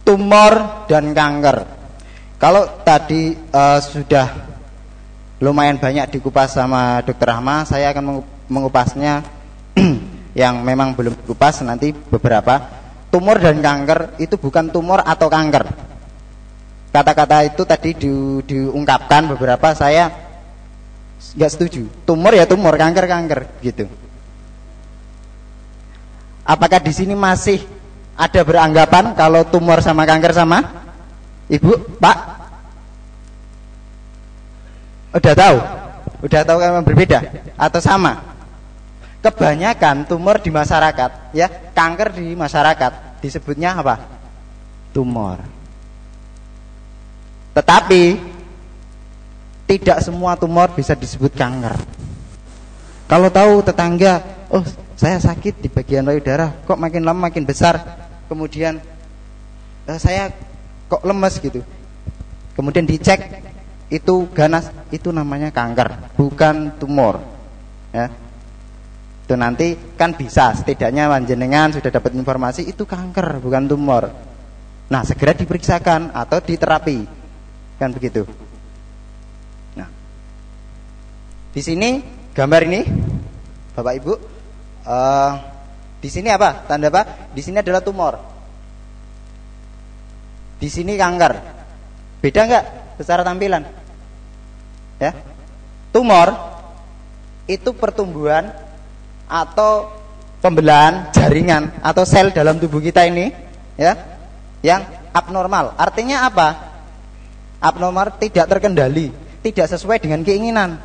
tumor dan kanker. Kalau tadi sudah lumayan banyak dikupas sama Dr. Rahma, saya akan mengupasnya yang memang belum dikupas nanti beberapa. Tumor dan kanker itu bukan tumor atau kanker. Kata-kata itu tadi diungkapkan beberapa, saya nggak setuju. Tumor ya tumor, kanker gitu. Apakah di sini masih ada beranggapan kalau tumor sama kanker sama? Ibu, Pak? Udah tahu? Udah tahu memang berbeda atau sama? Kebanyakan tumor di masyarakat, ya, kanker di masyarakat disebutnya apa? Tumor. Tetapi tidak semua tumor bisa disebut kanker. Kalau tahu tetangga, oh saya sakit di bagian payudara, kok makin lama makin besar, kemudian saya kok lemes gitu, kemudian dicek itu ganas, itu namanya kanker, bukan tumor, ya. Itu nanti kan bisa, setidaknya panjenengan sudah dapat informasi itu kanker bukan tumor. Nah segera diperiksakan atau diterapi, kan begitu. Nah di sini gambar ini Bapak Ibu, di sini apa tanda apa? Di sini adalah tumor, di sini kanker. Beda nggak secara tampilan? Ya, tumor itu pertumbuhan atau pembelahan jaringan atau sel dalam tubuh kita ini, ya, yang abnormal. Artinya apa? Abnormal, tidak terkendali, tidak sesuai dengan keinginan,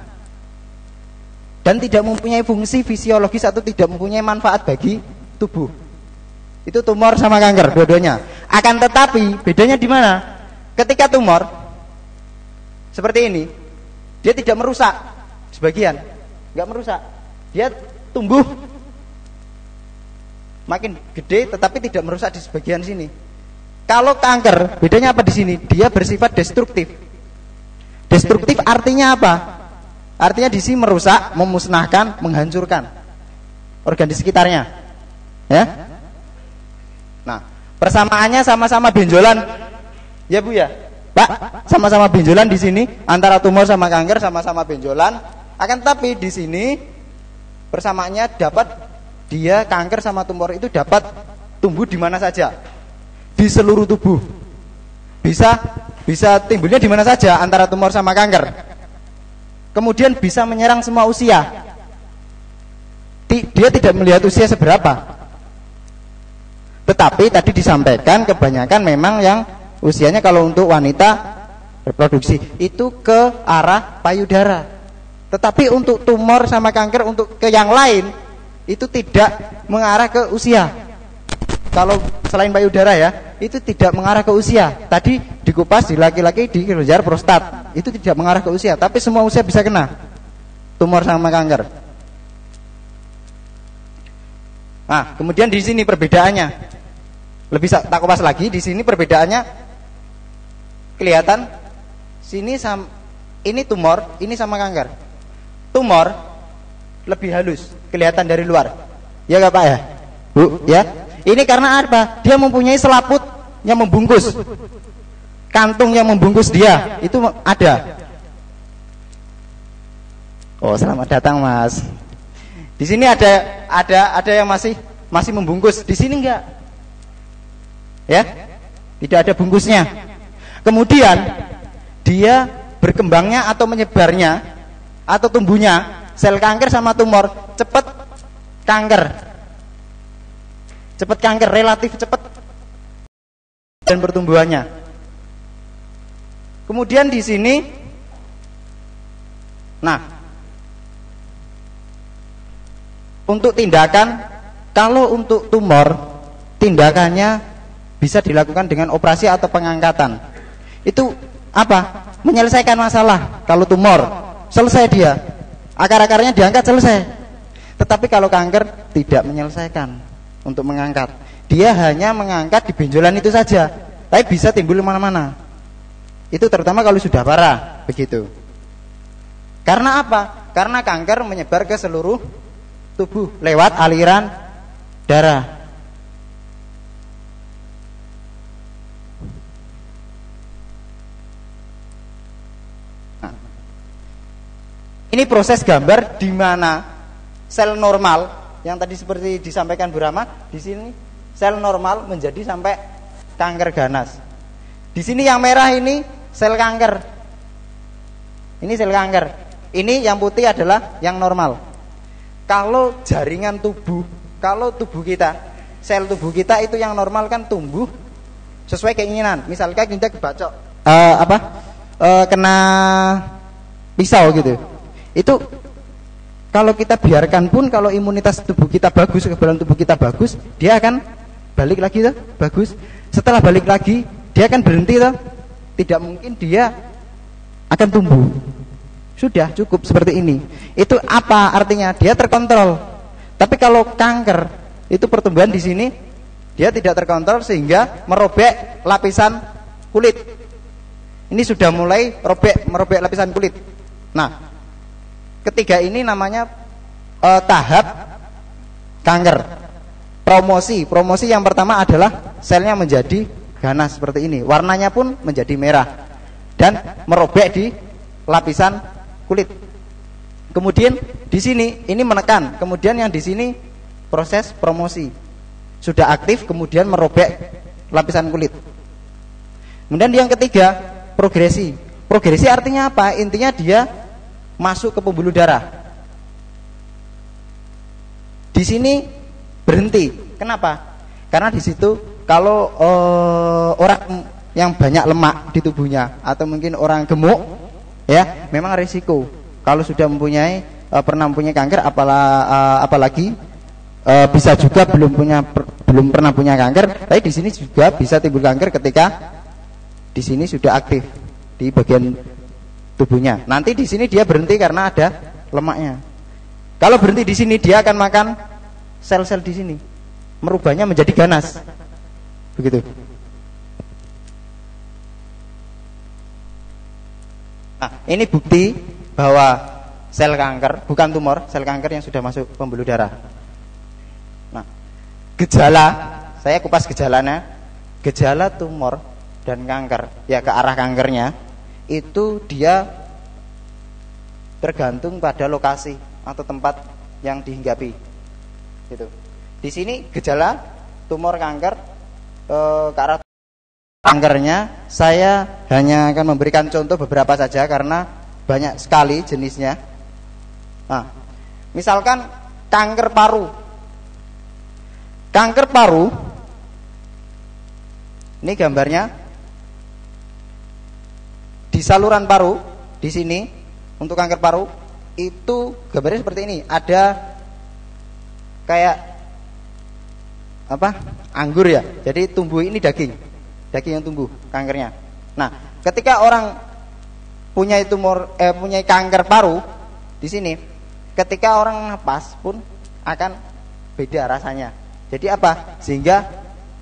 dan tidak mempunyai fungsi fisiologis atau tidak mempunyai manfaat bagi tubuh. Itu tumor sama kanker dua-duanya. Akan tetapi bedanya di mana? Ketika tumor seperti ini, dia tidak merusak sebagian, nggak merusak, dia tumbuh makin gede, tetapi tidak merusak di sebagian sini. Kalau kanker, bedanya apa di sini? Dia bersifat destruktif. Destruktif artinya apa? Artinya di sini merusak, memusnahkan, menghancurkan organ di sekitarnya, ya. Nah, persamaannya sama-sama benjolan, ya Bu ya, Pak, sama-sama benjolan di sini antara tumor sama kanker sama-sama benjolan. Akan tetapi di sini persamaannya dapat, dia kanker sama tumor itu dapat tumbuh di mana saja, di seluruh tubuh. Bisa timbulnya di mana saja antara tumor sama kanker. Kemudian bisa menyerang semua usia. Dia tidak melihat usia seberapa. Tetapi tadi disampaikan kebanyakan memang yang usianya kalau untuk wanita reproduksi itu ke arah payudara. Tetapi untuk tumor sama kanker, untuk ke yang lain itu tidak mengarah ke usia. Kalau selain payudara ya, itu tidak mengarah ke usia. Tadi dikupas di laki-laki di kelenjar prostat, itu tidak mengarah ke usia, tapi semua usia bisa kena tumor sama kanker. Nah, kemudian di sini perbedaannya lebih tak kupas lagi. Di sini perbedaannya kelihatan. Sini ini tumor, ini sama kanker. Tumor lebih halus, kelihatan dari luar. Ya enggak Pak ya? Bu, ya. Ini karena apa? Dia mempunyai selaput yang membungkus. Kantung yang membungkus dia itu ada. Oh, selamat datang Mas. Di sini ada yang masih membungkus. Di sini enggak. Ya? Tidak ada bungkusnya. Kemudian dia berkembangnya atau menyebarnya atau tumbuhnya sel kanker sama tumor cepat kanker. Cepat kanker, relatif cepat dan pertumbuhannya. Kemudian di sini, nah, untuk tindakan, kalau untuk tumor, tindakannya bisa dilakukan dengan operasi atau pengangkatan. Itu apa? Menyelesaikan masalah. Kalau tumor, selesai dia, akar-akarnya diangkat, selesai. Tetapi kalau kanker, tidak menyelesaikan. Untuk mengangkat, dia hanya mengangkat di benjolan itu saja, tapi bisa timbul mana-mana. Itu terutama kalau sudah parah, begitu. Karena apa? Karena kanker menyebar ke seluruh tubuh lewat aliran darah. Nah, ini proses gambar di mana sel normal yang tadi seperti disampaikan Bu Rama, di sini sel normal menjadi sampai kanker ganas. Di sini yang merah ini sel kanker. Ini sel kanker. Ini yang putih adalah yang normal. Kalau jaringan tubuh, kalau tubuh kita, sel tubuh kita itu yang normal kan tumbuh sesuai keinginan. Misalkan kita kebacok kena pisau gitu. Itu kalau kita biarkan pun, kalau imunitas tubuh kita bagus, kekebalan tubuh kita bagus, dia akan balik lagi tuh, bagus. Setelah balik lagi, dia akan berhenti tuh. Tidak mungkin dia akan tumbuh. Sudah cukup seperti ini. Itu apa artinya? Dia terkontrol. Tapi kalau kanker, itu pertumbuhan di sini dia tidak terkontrol sehingga merobek lapisan kulit. Ini sudah mulai merobek lapisan kulit. Nah, ketiga ini namanya tahap kanker. Promosi yang pertama adalah selnya menjadi ganas seperti ini. Warnanya pun menjadi merah dan merobek di lapisan kulit. Kemudian di sini ini menekan. Kemudian yang di sini proses promosi. Sudah aktif kemudian merobek lapisan kulit. Kemudian yang ketiga progresi. Progresi artinya apa? Intinya dia masuk ke pembuluh darah. Di sini berhenti. Kenapa? Karena di situ kalau orang yang banyak lemak di tubuhnya atau mungkin orang gemuk, ya memang risiko. Kalau sudah pernah mempunyai kanker, apalagi bisa juga belum pernah punya kanker, tapi di sini juga bisa timbul kanker ketika di sini sudah aktif di bagian tubuhnya. Nanti di sini dia berhenti karena ada lemaknya. Kalau berhenti di sini dia akan makan sel-sel di sini, merubahnya menjadi ganas. Begitu. Nah, ini bukti bahwa sel kanker, bukan tumor, sel kanker yang sudah masuk pembuluh darah. Nah, gejala, saya kupas gejalanya. Gejala tumor dan kanker, ya ke arah kankernya, itu dia tergantung pada lokasi atau tempat yang dihinggapi. Gitu. Di sini gejala tumor kanker ke arah kankernya, saya hanya akan memberikan contoh beberapa saja karena banyak sekali jenisnya. Nah, misalkan kanker paru. Kanker paru, ini gambarnya di saluran paru. Di sini untuk kanker paru itu gambarnya seperti ini. Ada kayak anggur ya. Jadi tumbuh ini daging yang tumbuh kankernya. Nah, ketika orang punya kanker paru di sini, ketika orang napas pun akan beda rasanya. Jadi apa? Sehingga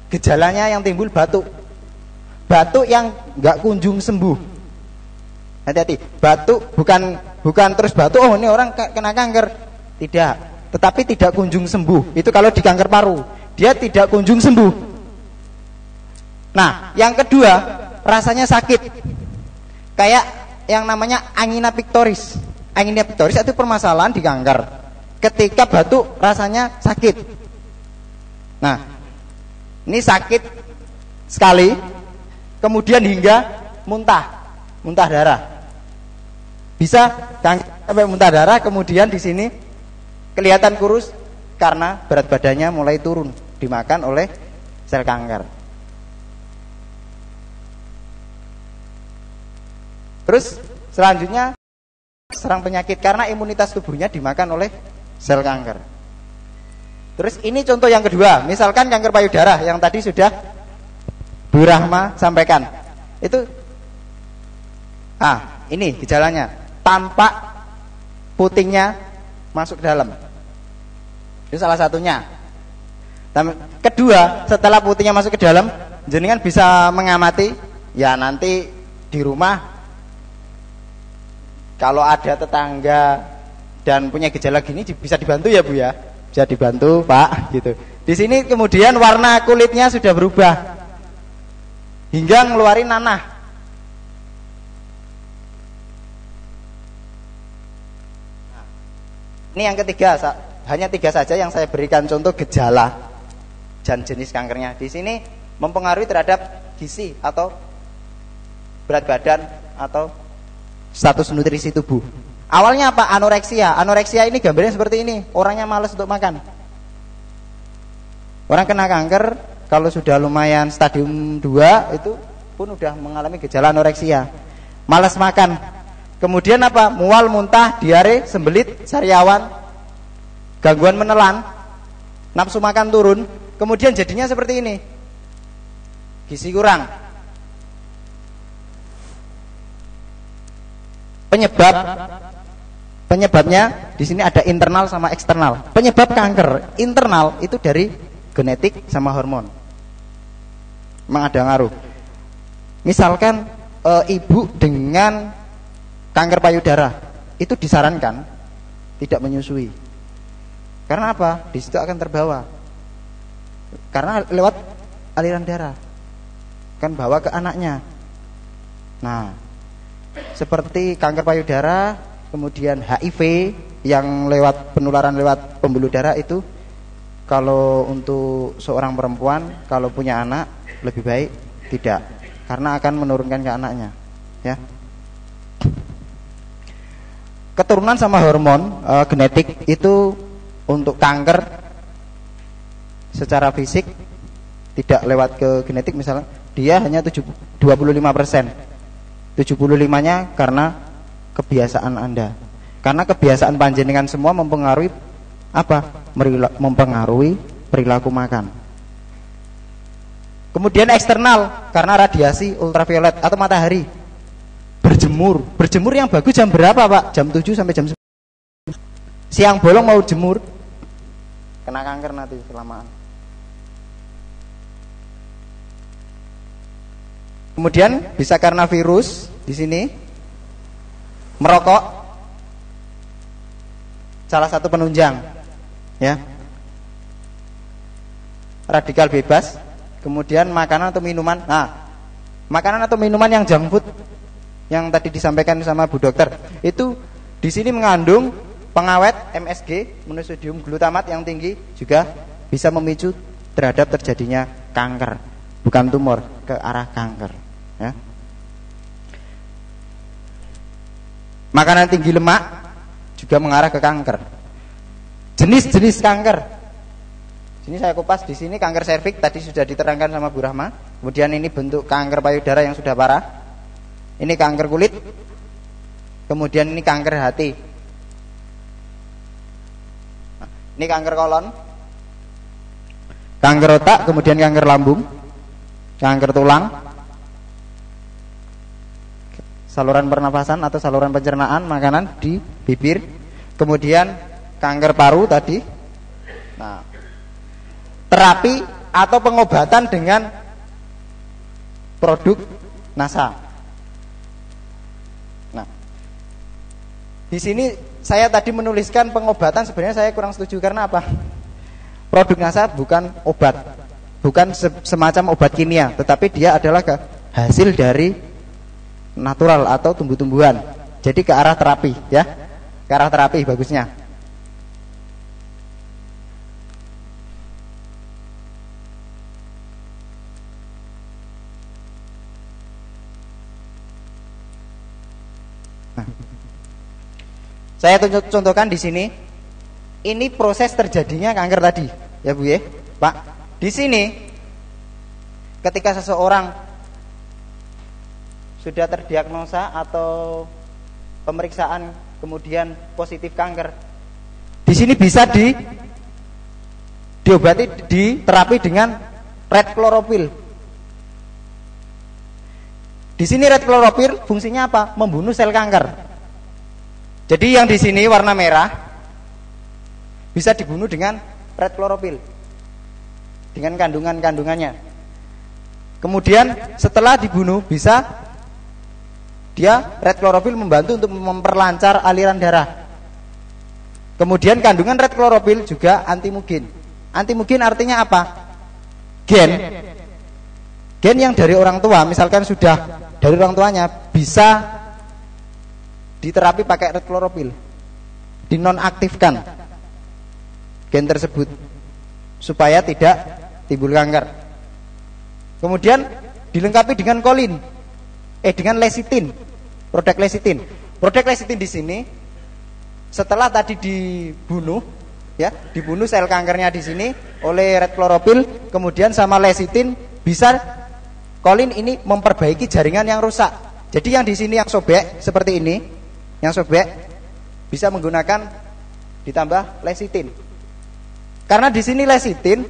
gejalanya yang timbul batuk yang nggak kunjung sembuh. Hati-hati, batuk bukan terus batuk, oh ini orang kena kanker, tidak. Tetapi tidak kunjung sembuh. Itu kalau di kanker paru, dia tidak kunjung sembuh. Nah, yang kedua, rasanya sakit. Kayak yang namanya angina pectoris. Angina pectoris itu permasalahan di kanker. Ketika batuk rasanya sakit. Nah, ini sakit sekali, kemudian hingga muntah darah. Bisa sampai muntah darah, kemudian di sini kelihatan kurus karena berat badannya mulai turun, dimakan oleh sel kanker. Terus selanjutnya serang penyakit karena imunitas tubuhnya dimakan oleh sel kanker. Terus ini contoh yang kedua, misalkan kanker payudara yang tadi sudah Bu Rahma sampaikan. Itu ini gejalanya, tampak putingnya masuk ke dalam. Itu salah satunya. Kedua, setelah putingnya masuk ke dalam, jenengan bisa mengamati, ya nanti di rumah kalau ada tetangga dan punya gejala gini bisa dibantu ya Bu ya. Bisa dibantu Pak gitu. Di sini kemudian warna kulitnya sudah berubah hingga ngeluarin nanah. Nah, ini yang ketiga, hanya 3 saja yang saya berikan contoh gejala dan jenis kankernya. Di sini mempengaruhi terhadap gizi atau berat badan atau status nutrisi tubuh. Awalnya apa? Anoreksia. Anoreksia ini gambarnya seperti ini. Orangnya malas untuk makan. Orang kena kanker kalau sudah lumayan stadium 2 itu pun udah mengalami gejala anoreksia. Malas makan. Kemudian apa? Mual, muntah, diare, sembelit, sariawan, gangguan menelan, nafsu makan turun. Kemudian jadinya seperti ini, gizi kurang. Penyebabnya di sini ada internal sama eksternal. Penyebab kanker internal itu dari genetik sama hormon. Memang ada ngaruh. Misalkan ibu dengan kanker payudara itu disarankan tidak menyusui. Karena apa? Di situ akan terbawa. Karena lewat aliran darah kan bawa ke anaknya. Nah, seperti kanker payudara, kemudian HIV yang lewat penularan lewat pembuluh darah itu, kalau untuk seorang perempuan kalau punya anak lebih baik tidak, karena akan menurunkan ke anaknya, ya. Keturunan sama hormon genetik itu untuk kanker secara fisik tidak lewat ke genetik, misalnya dia hanya 25%. 75-nya karena kebiasaan Anda. Karena kebiasaan panjenengan semua mempengaruhi apa? Mempengaruhi perilaku makan. Kemudian eksternal karena radiasi ultraviolet atau matahari. Berjemur yang bagus jam berapa, Pak? Jam 7 sampai jam 9. Siang bolong mau jemur, kena kanker nanti kelamaan. Kemudian bisa karena virus di sini, merokok, salah satu penunjang, ya. Radikal bebas, kemudian makanan atau minuman. Nah, makanan atau minuman yang junk food yang tadi disampaikan sama Bu Dokter itu di sini mengandung pengawet MSG, monosodium glutamat yang tinggi, juga bisa memicu terhadap terjadinya kanker, bukan tumor, ke arah kanker, ya. Makanan tinggi lemak juga mengarah ke kanker. Jenis-jenis kanker. Sini saya kupas, di sini kanker serviks tadi sudah diterangkan sama Bu Rahma. Kemudian ini bentuk kanker payudara yang sudah parah. Ini kanker kulit. Kemudian ini kanker hati. Ini kanker kolon, kanker otak, kemudian kanker lambung, kanker tulang, saluran pernafasan atau saluran pencernaan makanan di bibir, kemudian kanker paru tadi. Nah, terapi atau pengobatan dengan produk NASA. Nah, di sini saya tadi menuliskan pengobatan, sebenarnya saya kurang setuju. Karena apa? Produk NASA bukan obat, bukan semacam obat kimia, tetapi dia adalah hasil dari natural atau tumbuh-tumbuhan. Jadi ke arah terapi, ya. Ke arah terapi bagusnya. Nah, saya contohkan di sini. Ini proses terjadinya kanker tadi, ya Bu ya, Pak. Di sini ketika seseorang sudah terdiagnosa atau pemeriksaan kemudian positif kanker, di sini bisa diobati, diterapi dengan red chlorophyll. Di sini red chlorophyll fungsinya apa? Membunuh sel kanker. Jadi yang di sini warna merah bisa dibunuh dengan red chlorophyll, dengan kandungannya. Kemudian setelah dibunuh bisa dia red chlorophyll membantu untuk memperlancar aliran darah. Kemudian kandungan red chlorophyll juga antimugen. Antimugen artinya apa? Gen yang dari orang tua, misalkan sudah dari orang tuanya, bisa diterapi pakai red chlorophyll, dinonaktifkan gen tersebut supaya tidak timbul kanker. Kemudian dilengkapi dengan kolin, dengan lecitin, produk lecitin. Produk lecitin di sini setelah tadi dibunuh, ya, dibunuh sel kankernya di sini oleh red chlorophyll, kemudian sama lecitin bisa kolin ini memperbaiki jaringan yang rusak. Jadi yang di sini yang sobek seperti ini, yang sobek, bisa menggunakan ditambah lecitin. Karena di sini lecitin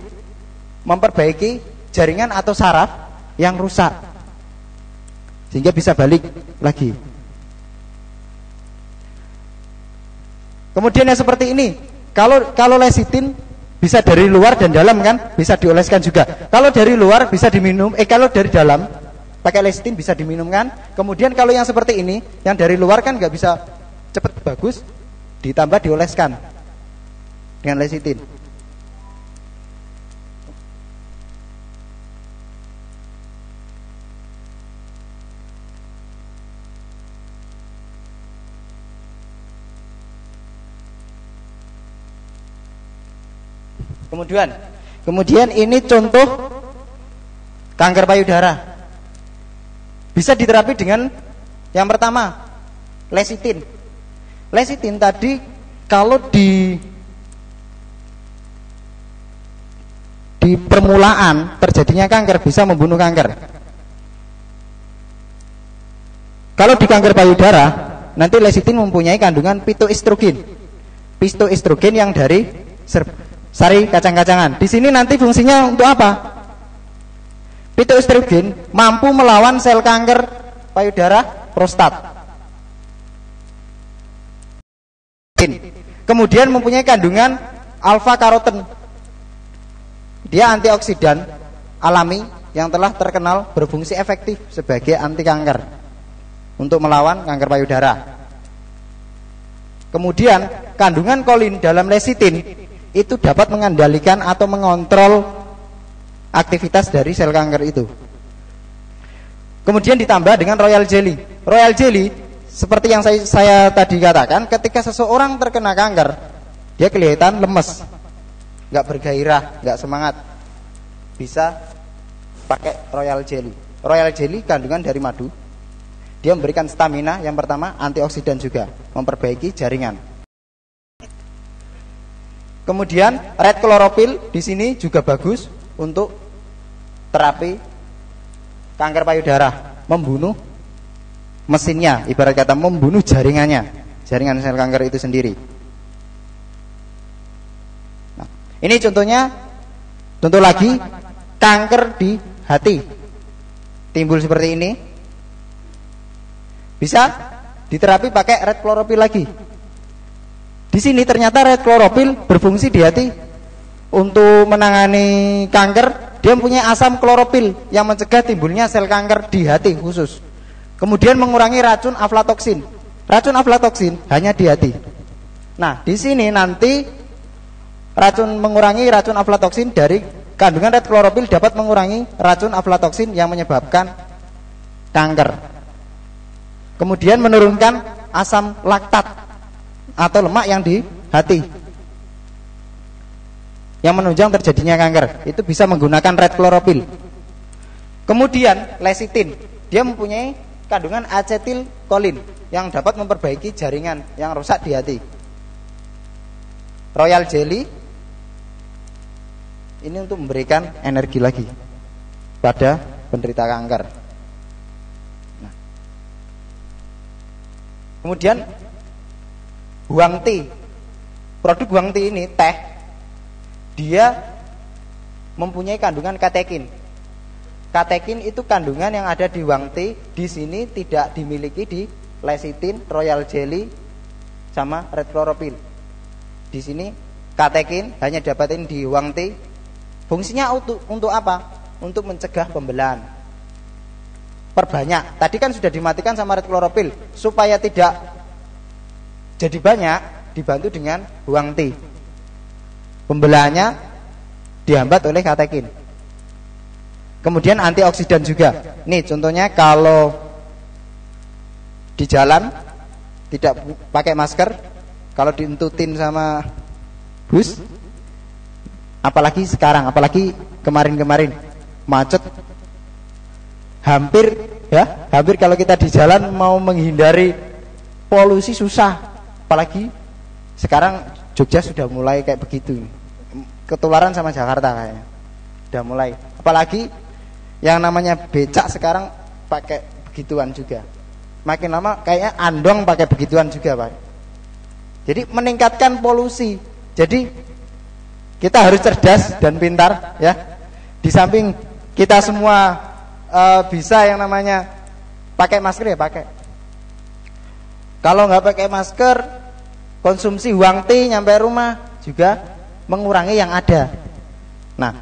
memperbaiki jaringan atau saraf yang rusak, sehingga bisa balik lagi. Kemudian yang seperti ini, kalau lecitin bisa dari luar dan dalam kan, bisa dioleskan juga. Kalau dari luar bisa diminum, kalau dari dalam pakai lecitin bisa diminumkan. Kemudian kalau yang seperti ini, yang dari luar kan nggak bisa cepet bagus, ditambah dioleskan dengan lecitin. Kemudian ini contoh kanker payudara. Bisa diterapi dengan yang pertama, lecitin. Lecitin tadi kalau di permulaan terjadinya kanker bisa membunuh kanker. Kalau di kanker payudara, nanti lecitin mempunyai kandungan phytoestrogen. Phytoestrogen yang dari sari kacang-kacangan. Di sini nanti fungsinya untuk apa? Phytoestrogen mampu melawan sel kanker payudara prostat. Kemudian mempunyai kandungan alfa karoten. Dia antioksidan alami yang telah terkenal berfungsi efektif sebagai anti kanker untuk melawan kanker payudara. Kemudian kandungan kolin dalam lecitin itu dapat mengendalikan atau mengontrol aktivitas dari sel kanker itu. Kemudian ditambah dengan royal jelly. Royal jelly seperti yang saya tadi katakan, ketika seseorang terkena kanker, dia kelihatan lemes, nggak bergairah, nggak semangat, bisa pakai royal jelly. Royal jelly kandungan dari madu. Dia memberikan stamina yang pertama, antioksidan juga, memperbaiki jaringan. Kemudian red chlorophyll di sini juga bagus untuk terapi kanker payudara, membunuh mesinnya, ibarat kata membunuh jaringannya, jaringan sel kanker itu sendiri. Nah, ini contohnya, contoh lagi kanker di hati timbul seperti ini, bisa diterapi pakai red chlorophyll lagi. Di sini ternyata red chlorophyll berfungsi di hati untuk menangani kanker. Dia mempunyai asam klorofil yang mencegah timbulnya sel kanker di hati khusus. Kemudian mengurangi racun aflatoksin. Racun aflatoksin hanya di hati. Nah, di sini nanti mengurangi racun aflatoksin dari kandungan red chlorophyll dapat mengurangi racun aflatoksin yang menyebabkan kanker. Kemudian menurunkan asam laktat atau lemak yang di hati yang menunjang terjadinya kanker. Itu bisa menggunakan red chlorophyll. Kemudian lecitin, dia mempunyai kandungan acetilkolin yang dapat memperbaiki jaringan yang rusak di hati. Royal jelly ini untuk memberikan energi lagi pada penderita kanker. Nah. Kemudian huang tea. Produk huang tea ini, teh, dia mempunyai kandungan katekin. Katekin itu kandungan yang ada di huang tea, di sini tidak dimiliki di lecitin, royal jelly, sama red chlorophyll. Di sini katekin hanya dapatin di huang tea. Fungsinya untuk apa? Untuk mencegah pembelahan. Perbanyak. Tadi kan sudah dimatikan sama red chlorophyll supaya tidak jadi banyak, dibantu dengan huang tea. Pembelahannya dihambat oleh katekin. Kemudian antioksidan juga. Nih contohnya kalau di jalan tidak pakai masker, kalau dientutin sama bus, apalagi sekarang, apalagi kemarin-kemarin macet, hampir kalau kita di jalan mau menghindari polusi susah. Apalagi sekarang Jogja sudah mulai kayak begitu, ketularan sama Jakarta kayaknya sudah mulai. Apalagi yang namanya becak sekarang pakai begituan juga. makin lama kayaknya andong pakai begituan juga Pak. Jadi meningkatkan polusi. Jadi kita harus cerdas dan pintar ya. Di samping kita semua bisa yang namanya pakai masker ya pakai. Kalau nggak pakai masker, konsumsi uang tea nyampe rumah juga mengurangi yang ada. Nah,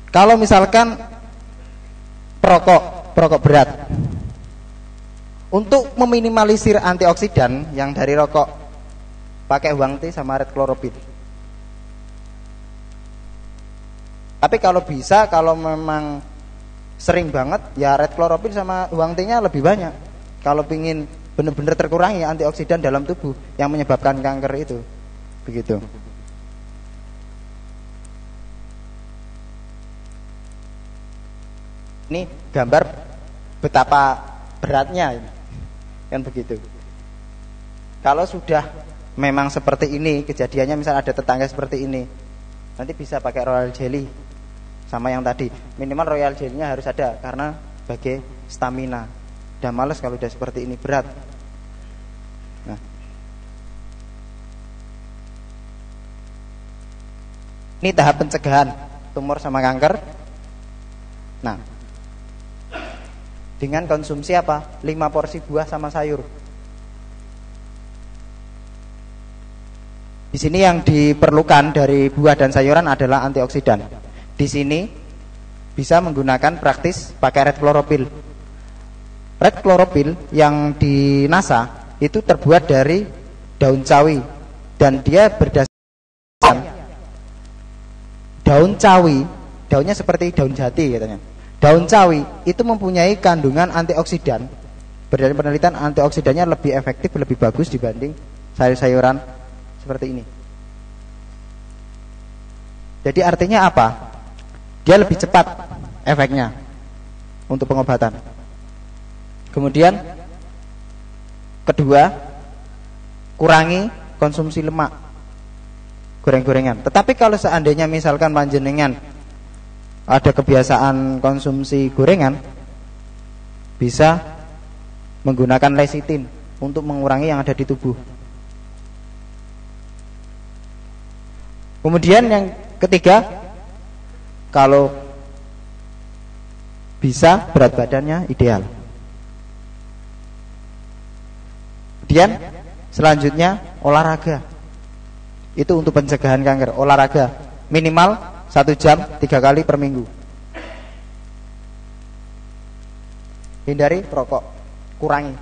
kalau misalkan perokok berat, untuk meminimalisir antioksidan yang dari rokok, pakai uang tea sama red chlorophyll. Tapi kalau bisa, kalau memang sering banget, ya red chlorophyll sama uang tea-nya lebih banyak. Kalau pingin benar-benar terkurangi antioksidan dalam tubuh yang menyebabkan kanker itu, begitu. Ini gambar betapa beratnya, kan begitu. Kalau sudah memang seperti ini kejadiannya, misal ada tetangga seperti ini, nanti bisa pakai royal jelly sama yang tadi. Minimal royal jelly-nya harus ada karena sebagai stamina. Udah males kalau udah seperti ini berat. Nah, ini tahap pencegahan tumor sama kanker. Nah, dengan konsumsi apa? 5 porsi buah sama sayur. Di sini yang diperlukan dari buah dan sayuran adalah antioksidan. Di sini bisa menggunakan praktis pakai red chlorophyll. Red chlorophyll yang di NASA itu terbuat dari daun cawi dan dia berdasarkan daun cawi, daunnya seperti daun jati katanya. Daun cawi itu mempunyai kandungan antioksidan. Berdasarkan penelitian, antioksidannya lebih efektif, lebih bagus dibanding sayur-sayuran seperti ini. Jadi artinya apa? Dia lebih cepat efeknya untuk pengobatan. Kemudian kedua, kurangi konsumsi lemak, goreng-gorengan. Tetapi kalau seandainya misalkan panjenengan ada kebiasaan konsumsi gorengan, bisa menggunakan lecithin untuk mengurangi yang ada di tubuh. Kemudian yang ketiga, kalau bisa berat badannya ideal. Kemudian selanjutnya olahraga. Itu untuk pencegahan kanker. Olahraga minimal 1 jam 3 kali per minggu. Hindari rokok, kurangi,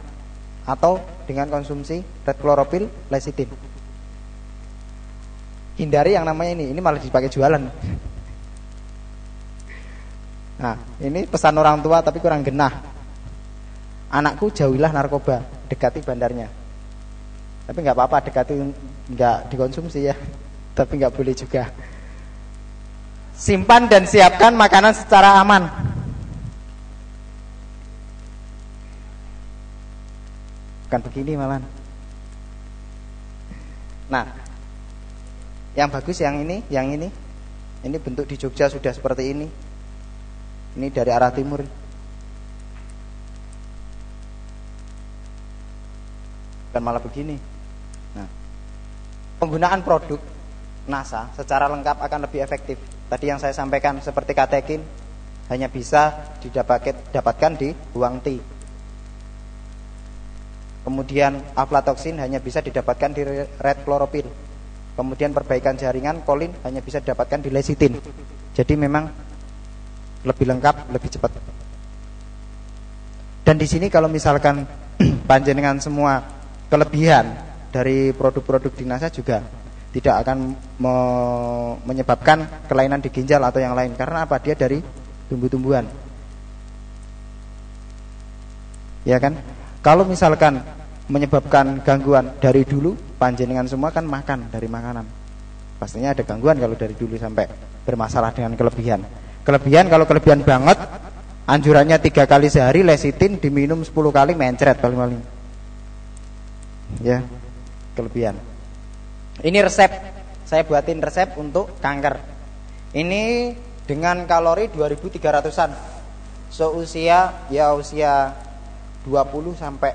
atau dengan konsumsi red chlorophyll, lecithin. Hindari yang namanya ini malah dipakai jualan. Nah, ini pesan orang tua tapi kurang genah. Anakku jauhilah narkoba, dekati bandarnya. Tapi nggak apa-apa, dekati, nggak dikonsumsi ya. Tapi nggak boleh juga. Simpan dan siapkan makanan secara aman. Bukan begini malah. Nah, yang bagus yang ini. Ini bentuk di Jogja sudah seperti ini. Ini dari arah timur. Bukan malah begini. Nah, penggunaan produk NASA secara lengkap akan lebih efektif. Tadi yang saya sampaikan seperti katekin hanya bisa didapatkan di uang tea. Kemudian aflatoxin hanya bisa didapatkan di red chlorophyll. Kemudian perbaikan jaringan kolin hanya bisa didapatkan di lecithin. Jadi memang lebih lengkap, lebih cepat. Dan di sini kalau misalkan panjenengan semua kelebihan dari produk-produk di NASA juga tidak akan menyebabkan kelainan di ginjal atau yang lain. Karena apa? Dia dari tumbuh-tumbuhan. Ya kan? Kalau misalkan menyebabkan gangguan dari dulu, panjenengan semua kan makan dari makanan. Pastinya ada gangguan kalau dari dulu sampai bermasalah dengan kelebihan. Kelebihan, kalau kelebihan banget, anjurannya 3 kali sehari lecithin, diminum 10 kali mencret paling-paling. Ya, kelebihan. Ini resep, saya buatin resep untuk kanker. Ini dengan kalori 2.300-an. Usia 20 20 sampai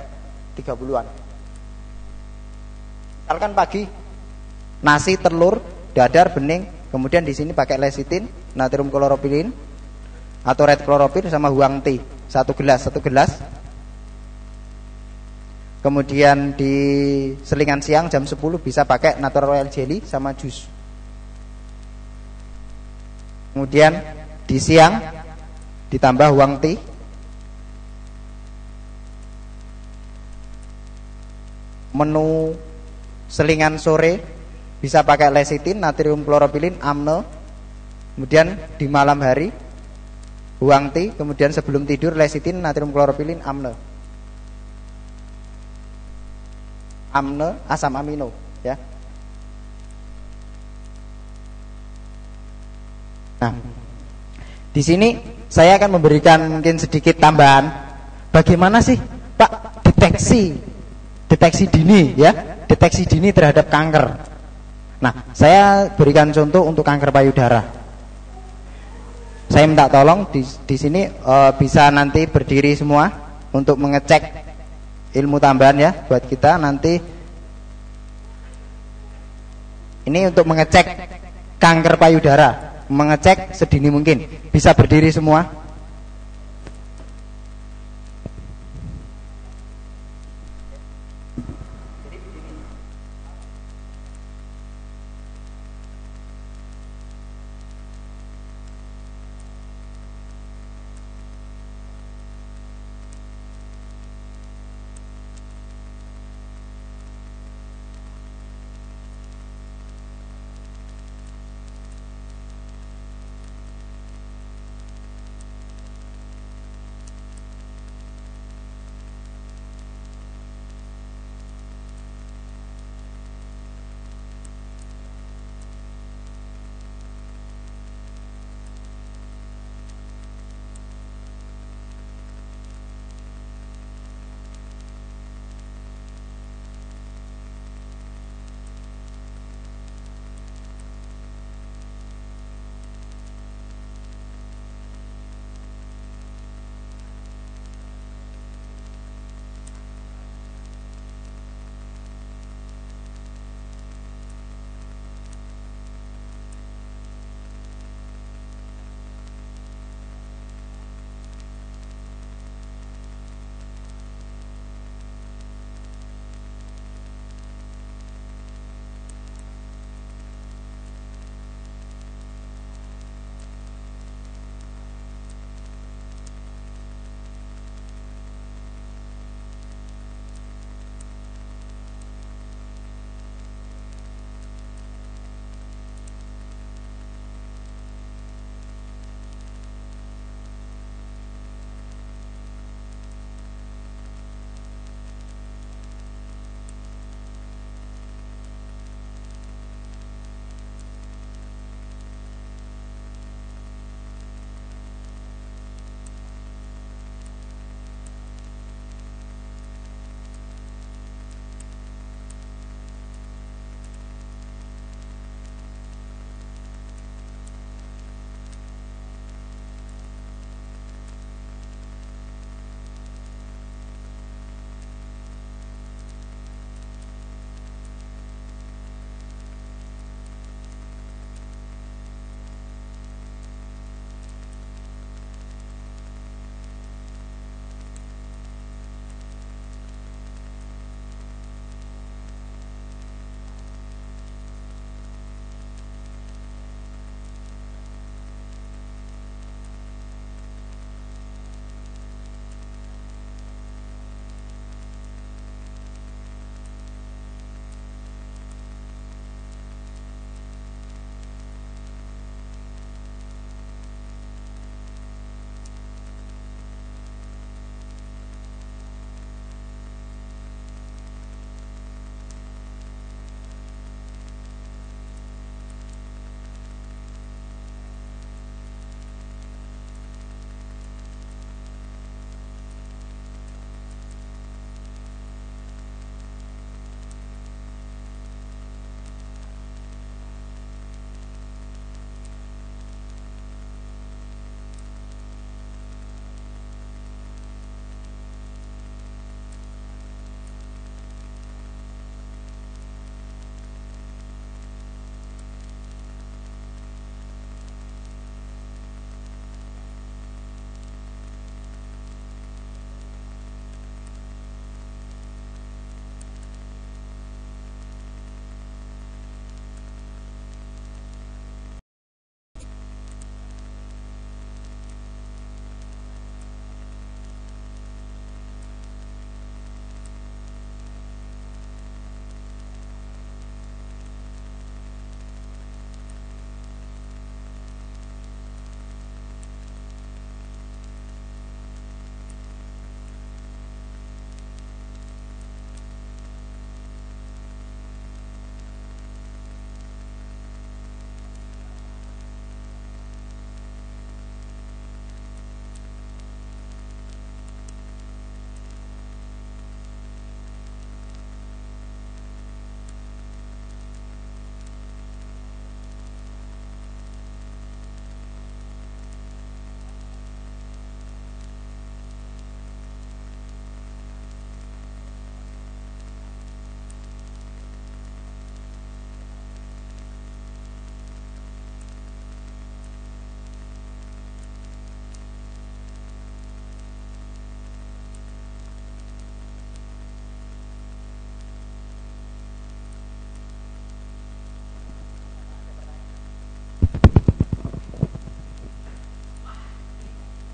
30-an. Misalkan pagi nasi, telur, dadar, bening, kemudian di sini pakai lecitin, natrium kloropilin atau red chlorophyll sama huang tea, satu gelas. Kemudian di selingan siang jam 10 bisa pakai natural royal jelly sama jus. Kemudian di siang ditambah huang tea. Menu selingan sore bisa pakai lecitin, natrium kloropilin, amno. Kemudian di malam hari huang tea, kemudian sebelum tidur lecitin, natrium kloropilin, amno. Amno asam amino, ya. Nah, di sini saya akan memberikan mungkin sedikit tambahan. Bagaimana sih, Pak, deteksi dini, ya, deteksi dini terhadap kanker. Nah, saya berikan contoh untuk kanker payudara. Saya minta tolong di sini bisa nanti berdiri semua untuk mengecek ilmu tambahan, ya, buat kita nanti. Ini untuk mengecek kanker payudara, mengecek sedini mungkin. Bisa berdiri semua.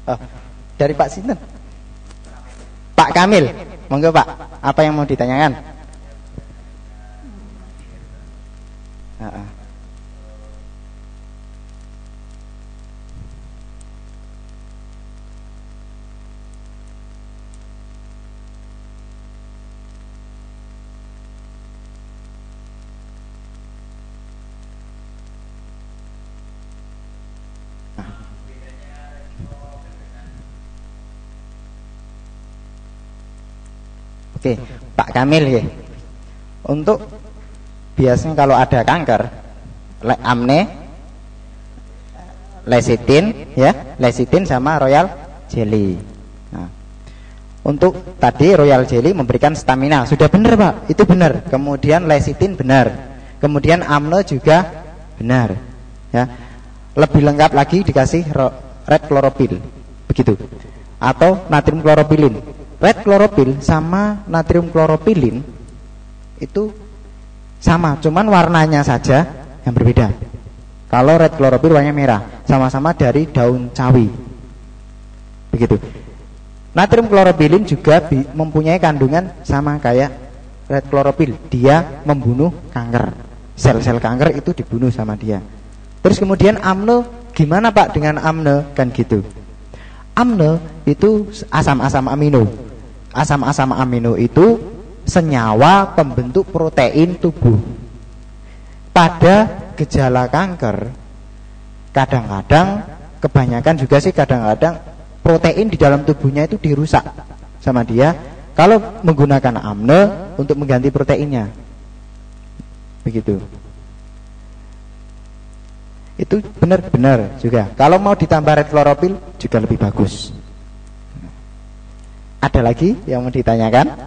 Oh, dari Pak Sinten. Pak Kamil, monggo Pak. Apa yang mau ditanyakan? Oke, Pak Kamil ya. Untuk biasanya kalau ada kanker, amne, lecithin ya, lecithin sama royal jelly. Nah, untuk tadi royal jelly memberikan stamina, sudah benar Pak, itu benar. Kemudian lecithin benar, kemudian amne juga benar. Ya, lebih lengkap lagi dikasih red chlorophyll, begitu, atau natrium chlorophyllin. Red chlorophyll sama natrium chlorophyllin itu sama, cuman warnanya saja yang berbeda. Kalau red chlorophyll warnanya merah, sama-sama dari daun cawi. Begitu. Natrium chlorophyllin juga mempunyai kandungan sama kayak red chlorophyll. Dia membunuh kanker. Sel-sel kanker itu dibunuh sama dia. Terus kemudian amno, gimana Pak dengan amno? Kan gitu. Amno itu asam-asam amino. Asam-asam amino itu senyawa pembentuk protein tubuh. Pada gejala kanker, kadang-kadang, kebanyakan juga sih kadang-kadang protein di dalam tubuhnya itu dirusak sama dia. Kalau menggunakan amne untuk mengganti proteinnya, begitu. Itu benar-benar juga. Kalau mau ditambah red chlorophyll juga lebih bagus. Ada lagi yang mau ditanyakan?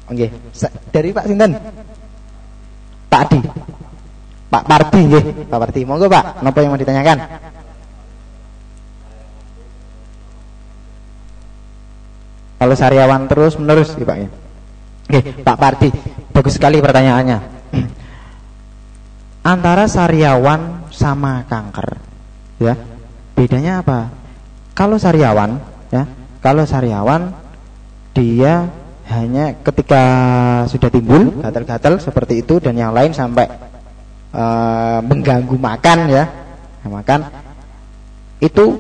Oke, dari Pak Sinten? Pak Adi. Pak Pardi nggih, Pak Pardi. Monggo Pak, napa yang mau ditanyakan? Kalau sariawan terus menerus ya Pak ya. Oke, Pak Pardi, bagus sekali pertanyaannya. Antara sariawan sama kanker, ya, bedanya apa? Kalau sariawan, ya, kalau sariawan dia hanya ketika sudah timbul gatal-gatal seperti itu dan yang lain sampai mengganggu makan ya, makan itu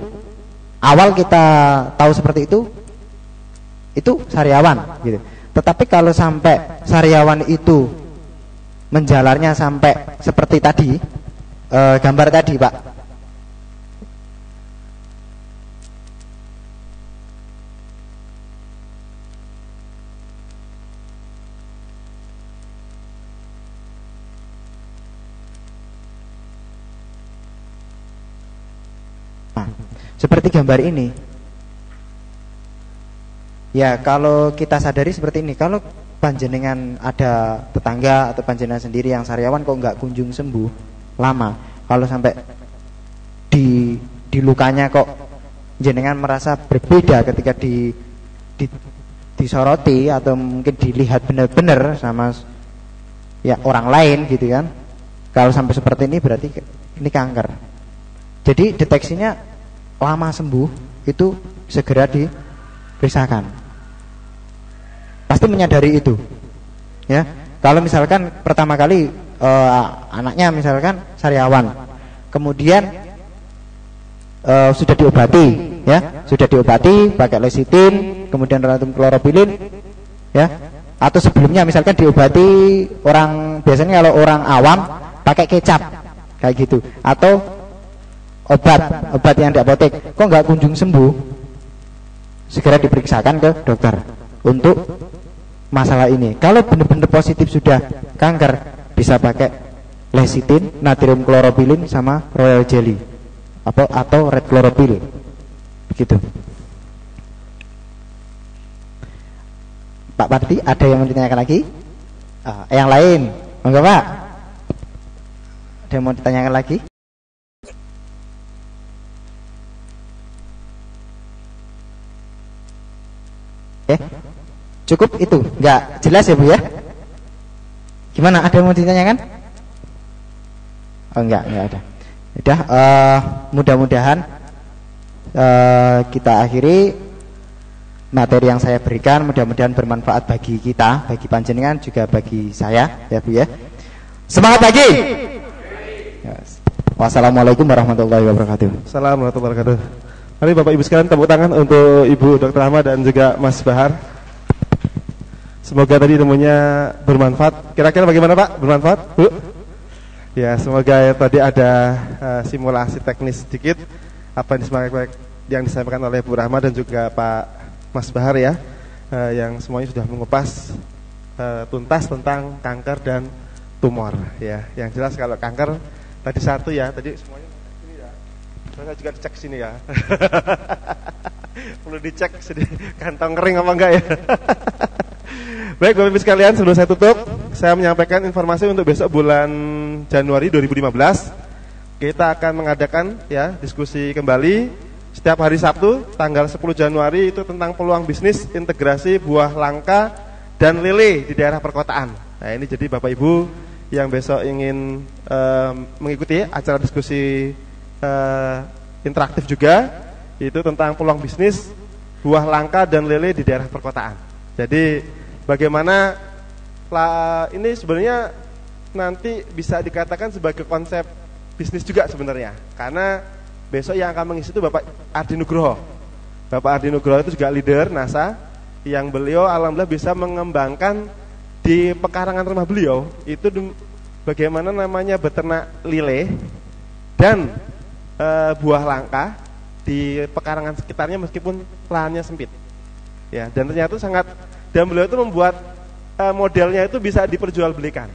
awal kita tahu seperti itu sariawan gitu. Tetapi kalau sampai sariawan itu menjalarnya sampai seperti tadi gambar tadi Pak, seperti gambar ini. Ya, kalau kita sadari seperti ini, kalau panjenengan ada tetangga atau panjenengan sendiri yang sariawan kok nggak kunjung sembuh lama, kalau sampai di lukanya kok jenengan merasa berbeda ketika disoroti atau mungkin dilihat benar-benar sama ya orang lain gitu kan. Kalau sampai seperti ini berarti ini kanker. Jadi deteksinya lama sembuh itu segera diperiksakan. Pasti menyadari itu. Ya, kalau misalkan pertama kali anaknya misalkan sariawan, kemudian sudah diobati, ya, sudah diobati pakai lecithin, kemudian natrium chlorophyllin, ya, atau sebelumnya misalkan diobati orang biasanya kalau orang awam pakai kecap kayak gitu, atau obat yang di apotek kok nggak kunjung sembuh, segera diperiksakan ke dokter untuk masalah ini. Kalau benar-benar positif sudah kanker, bisa pakai lecithin, natrium chlorophyllin sama royal jelly atau red chlorophyll, begitu. Pak Parti, ada yang mau ditanyakan lagi? Yang lain, enggak Pak? Ada yang mau ditanyakan lagi? Cukup itu, enggak jelas ya Bu ya? Gimana, ada yang mau ditanyakan? Oh enggak ada. Udah, mudah-mudahan kita akhiri materi yang saya berikan, mudah-mudahan bermanfaat bagi kita, bagi panjenengan juga bagi saya, ya Bu ya. Semangat pagi. Wassalamualaikum warahmatullahi wabarakatuh.
Assalamualaikum warahmatullahi wabarakatuh. Mari Bapak Ibu sekalian tepuk tangan untuk Ibu Dr. Rahma dan juga Mas Bahar. Semoga tadi ilmunya bermanfaat. Kira-kira bagaimana Pak? Bermanfaat? Bu? Ya, semoga tadi ada simulasi teknis sedikit apa yang disampaikan oleh Bu Rahma dan juga Pak Mas Bahar ya, yang semuanya sudah mengupas tuntas tentang kanker dan tumor ya. Yang jelas kalau kanker tadi satu ya, tadi semuanya ini ya. Saya juga dicek sini ya. Perlu dicek kantong kering apa enggak ya. Baik Bapak Ibu sekalian, sebelum saya tutup, saya menyampaikan informasi untuk besok bulan Januari 2015. Kita akan mengadakan ya diskusi kembali setiap hari Sabtu tanggal 10 Januari itu tentang peluang bisnis integrasi buah langka dan lele di daerah perkotaan. Nah, ini jadi Bapak Ibu yang besok ingin mengikuti acara diskusi interaktif juga, itu tentang peluang bisnis buah langka dan lele di daerah perkotaan. Jadi bagaimana ini sebenarnya nanti bisa dikatakan sebagai konsep bisnis juga sebenarnya, karena besok yang akan mengisi itu Bapak Ardi Nugroho. Bapak Ardi Nugroho itu juga leader NASA, yang beliau alhamdulillah bisa mengembangkan di pekarangan rumah beliau itu bagaimana namanya beternak lele dan buah langka di pekarangan sekitarnya meskipun lahannya sempit. Ya, dan ternyata dan beliau itu membuat modelnya itu bisa diperjualbelikan.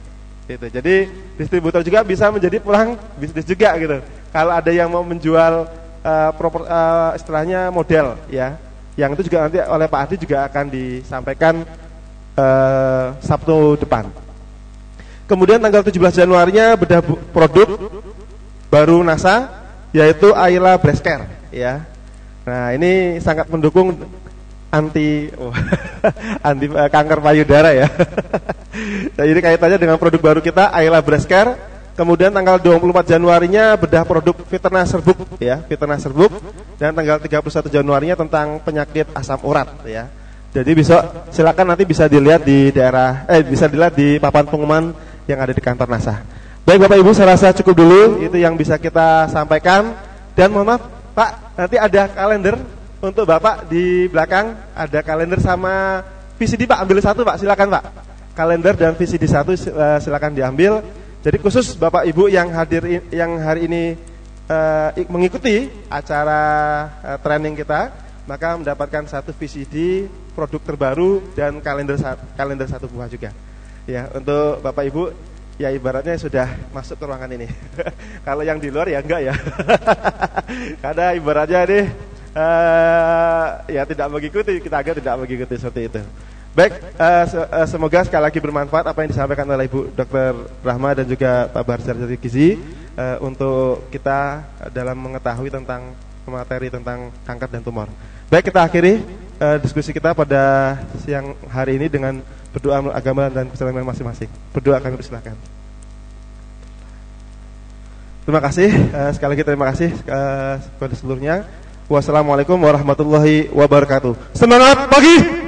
Gitu. Jadi distributor juga bisa menjadi peluang bisnis juga gitu. Kalau ada yang mau menjual istilahnya model ya, yang itu juga nanti oleh Pak Adi juga akan disampaikan Sabtu depan. Kemudian tanggal 17 Januarinya bedah produk baru NASA yaitu Ayla Breast Care ya. Nah, ini sangat mendukung anti kanker payudara ya. Nah, ini kaitannya dengan produk baru kita Ayla Breast Care. Kemudian tanggal 24 Januarinya bedah produk Fitna Serbuk ya, Fitna Serbuk, dan tanggal 31 Januarinya tentang penyakit asam urat ya. Jadi besok silakan nanti bisa dilihat di daerah bisa dilihat di papan pengumuman yang ada di kantor NASA. Baik Bapak Ibu, saya rasa cukup dulu itu yang bisa kita sampaikan. Dan mohon maaf Pak, nanti ada kalender untuk Bapak di belakang, ada kalender sama VCD Pak, ambil satu Pak, silakan Pak. Kalender dan VCD satu silakan diambil. Jadi khusus Bapak Ibu yang hadir yang hari ini mengikuti acara training kita, maka mendapatkan satu VCD produk terbaru dan kalender satu buah juga. Ya, untuk Bapak Ibu ya ibaratnya sudah masuk ke ruangan ini. Kalau yang di luar ya enggak ya. Karena ibaratnya ini ya tidak mengikuti, kita agak tidak mengikuti seperti itu. Baik, semoga sekali lagi bermanfaat apa yang disampaikan oleh Ibu Dr. Rahma dan juga Pak Bahar Sarjana Gizi untuk kita dalam mengetahui tentang materi tentang kanker dan tumor. Baik, kita akhiri diskusi kita pada siang hari ini dengan berdoa agama dan kesalahan masing-masing. Berdoa, kami persilakan. Terima kasih, sekali lagi terima kasih kepada seluruhnya. Wassalamualaikum warahmatullahi wabarakatuh. Semangat pagi.